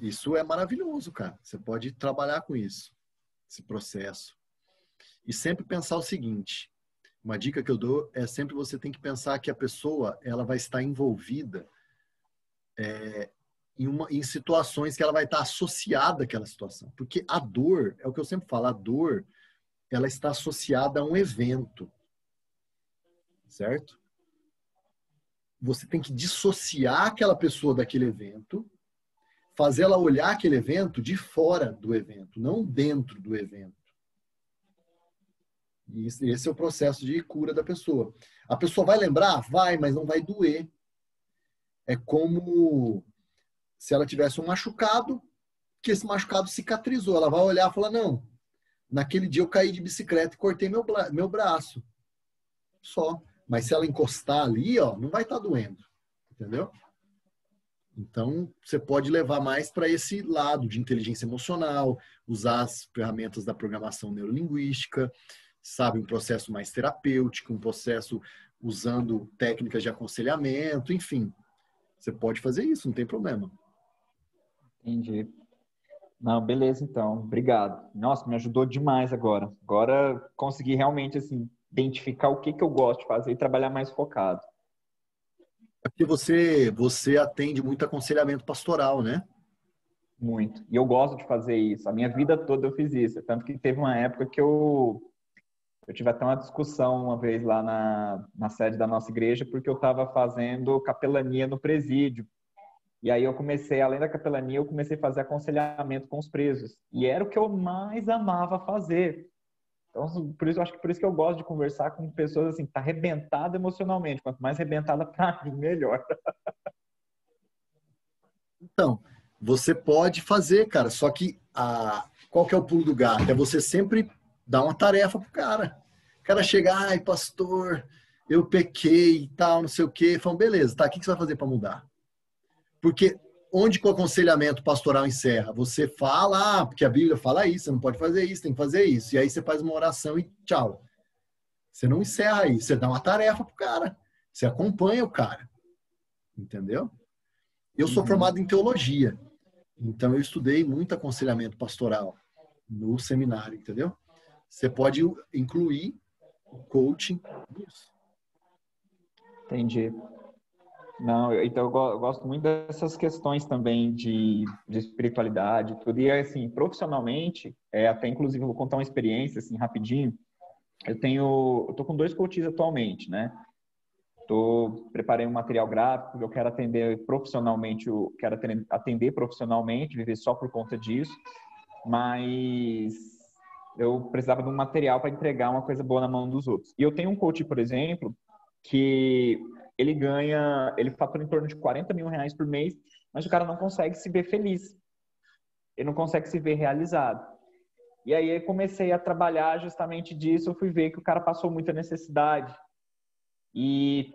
[SPEAKER 1] Isso é maravilhoso, cara. Você pode trabalhar com isso, esse processo. E sempre pensar o seguinte, uma dica que eu dou é sempre você tem que pensar que a pessoa ela vai estar envolvida em situações que ela vai estar associada àquela situação. Porque a dor, é o que eu sempre falo, a dor, ela está associada a um evento. Certo? Você tem que dissociar aquela pessoa daquele evento, fazer ela olhar aquele evento de fora do evento, não dentro do evento. E esse é o processo de cura da pessoa. A pessoa vai lembrar? Vai, mas não vai doer. É como se ela tivesse um machucado, que esse machucado cicatrizou. Ela vai olhar e falar, não, naquele dia eu caí de bicicleta e cortei meu braço. Só. Mas se ela encostar ali, ó, não vai estar doendo. Entendeu? Então, você pode levar mais para esse lado de inteligência emocional, usar as ferramentas da programação neurolinguística, sabe, um processo mais terapêutico, um processo usando técnicas de aconselhamento, enfim. Você pode fazer isso, não tem problema.
[SPEAKER 2] Entendi. Não, beleza, então. Obrigado. Nossa, me ajudou demais agora. Agora consegui realmente, assim, identificar o que eu gosto de fazer e trabalhar mais focado.
[SPEAKER 1] É porque você atende muito aconselhamento pastoral, né?
[SPEAKER 2] Muito. E eu gosto de fazer isso. A minha vida toda eu fiz isso. Tanto que teve uma época que eu tive até uma discussão uma vez lá na sede da nossa igreja, porque eu estava fazendo capelania no presídio. E aí eu comecei, além da capelania, eu comecei a fazer aconselhamento com os presos. E era o que eu mais amava fazer. Então, por isso, eu acho que por isso que eu gosto de conversar com pessoas assim, tá arrebentada emocionalmente. Quanto mais arrebentada pra mim, melhor.
[SPEAKER 1] Então, você pode fazer, cara, só que qual que é o pulo do gato? É você sempre dar uma tarefa pro cara. O cara chega, ai, pastor, eu pequei e tal, não sei o quê. Falam, beleza, tá, o que você vai fazer para mudar? Porque onde que o aconselhamento pastoral encerra? Você fala, porque a Bíblia fala isso, você não pode fazer isso, tem que fazer isso. E aí você faz uma oração e tchau. Você não encerra aí, você dá uma tarefa pro cara. Você acompanha o cara. Entendeu? Eu sou formado em teologia. Então eu estudei muito aconselhamento pastoral no seminário, entendeu? Você pode incluir o coaching nisso.
[SPEAKER 2] Entendi. Não, então eu gosto muito dessas questões também de espiritualidade, tudo. E assim, profissionalmente, até inclusive eu vou contar uma experiência assim rapidinho. Eu tô com 2 coaches atualmente, né? Preparei um material gráfico, eu quero atender profissionalmente, viver só por conta disso, mas eu precisava de um material para entregar uma coisa boa na mão dos outros. E eu tenho um coach, por exemplo, que ele fatura em torno de 40 mil reais por mês, mas o cara não consegue se ver feliz. Ele não consegue se ver realizado. E aí eu comecei a trabalhar justamente disso, eu fui ver que o cara passou muita necessidade. E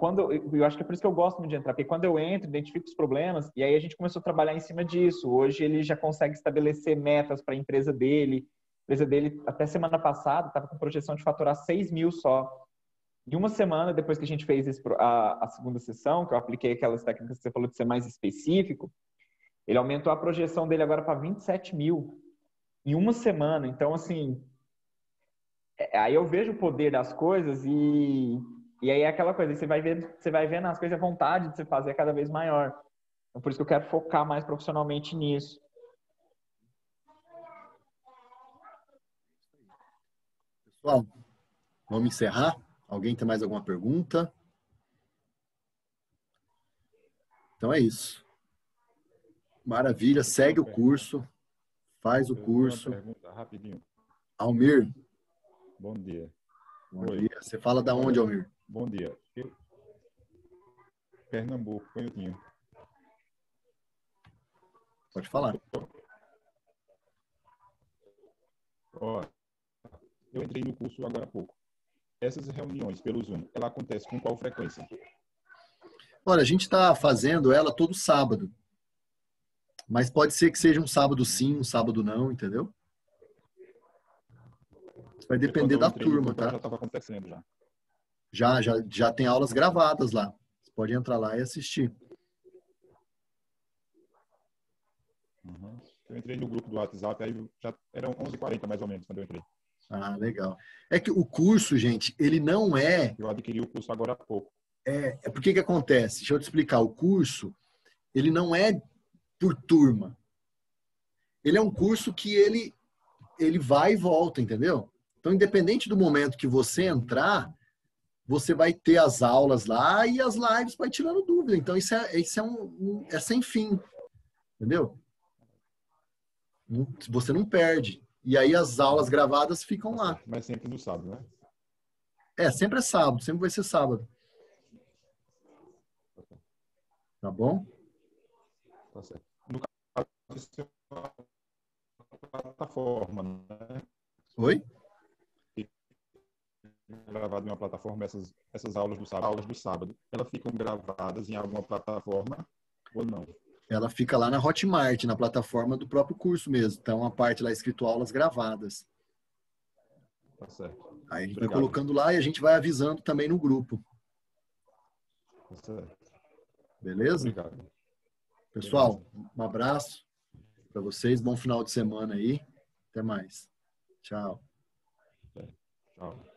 [SPEAKER 2] eu acho que é por isso que eu gosto muito de entrar, porque quando eu entro, identifico os problemas, e aí a gente começou a trabalhar em cima disso. Hoje ele já consegue estabelecer metas para a empresa dele. A empresa dele, até semana passada, estava com projeção de faturar 6 mil só. Em uma semana, depois que a gente fez a segunda sessão, que eu apliquei aquelas técnicas que você falou de ser mais específico, ele aumentou a projeção dele agora para 27 mil. Em uma semana. Então, assim, aí eu vejo o poder das coisas e aí é aquela coisa, você vai vendo as coisas, a vontade de você fazer é cada vez maior. Então, por isso que eu quero focar mais profissionalmente nisso.
[SPEAKER 1] Pessoal, vamos encerrar? Alguém tem mais alguma pergunta? Então é isso. Maravilha, segue o curso, faz o curso.
[SPEAKER 6] Uma pergunta rapidinho.
[SPEAKER 1] Almir.
[SPEAKER 6] Bom dia.
[SPEAKER 1] Bom dia. Você fala da onde, Almir?
[SPEAKER 6] Bom dia. Pernambuco, Canhotinho.
[SPEAKER 1] Pode falar.
[SPEAKER 6] Ó, eu entrei no curso agora há pouco. Essas reuniões pelo Zoom, ela acontece com qual frequência?
[SPEAKER 1] Olha, a gente está fazendo ela todo sábado. Mas pode ser que seja um sábado sim, um sábado não, entendeu? Vai depender da turma, tá?
[SPEAKER 6] Já estava acontecendo já.
[SPEAKER 1] Já tem aulas gravadas lá. Você pode entrar lá e assistir.
[SPEAKER 6] Uhum. Eu entrei no grupo do WhatsApp, aí já eram 11h40 mais ou menos quando eu entrei.
[SPEAKER 1] Ah, legal. É que o curso, gente, ele não é...
[SPEAKER 6] Eu adquiri o curso agora há pouco.
[SPEAKER 1] Por que acontece? Deixa eu te explicar. O curso, ele não é por turma. Ele é um curso que ele vai e volta, entendeu? Então, independente do momento que você entrar, você vai ter as aulas lá e as lives vai tirando dúvida. Então, isso é sem fim, entendeu? Você não perde. E aí as aulas gravadas ficam lá.
[SPEAKER 6] Mas sempre no sábado, né?
[SPEAKER 1] Sempre é sábado, sempre vai ser sábado. Tá bom?
[SPEAKER 6] Tá certo. No caso, isso é uma plataforma, né?
[SPEAKER 1] Oi?
[SPEAKER 6] Gravado em uma plataforma, essas aulas do sábado, elas ficam gravadas em alguma plataforma ou não?
[SPEAKER 1] Ela fica lá na Hotmart, na plataforma do próprio curso mesmo. Então, uma parte lá escrito aulas gravadas.
[SPEAKER 6] Tá certo.
[SPEAKER 1] Aí a gente vai colocando lá e a gente vai avisando também no grupo.
[SPEAKER 6] Tá certo.
[SPEAKER 1] Beleza?
[SPEAKER 6] Obrigado.
[SPEAKER 1] Pessoal, um abraço para vocês. Bom final de semana aí. Até mais. Tchau.
[SPEAKER 6] Tchau.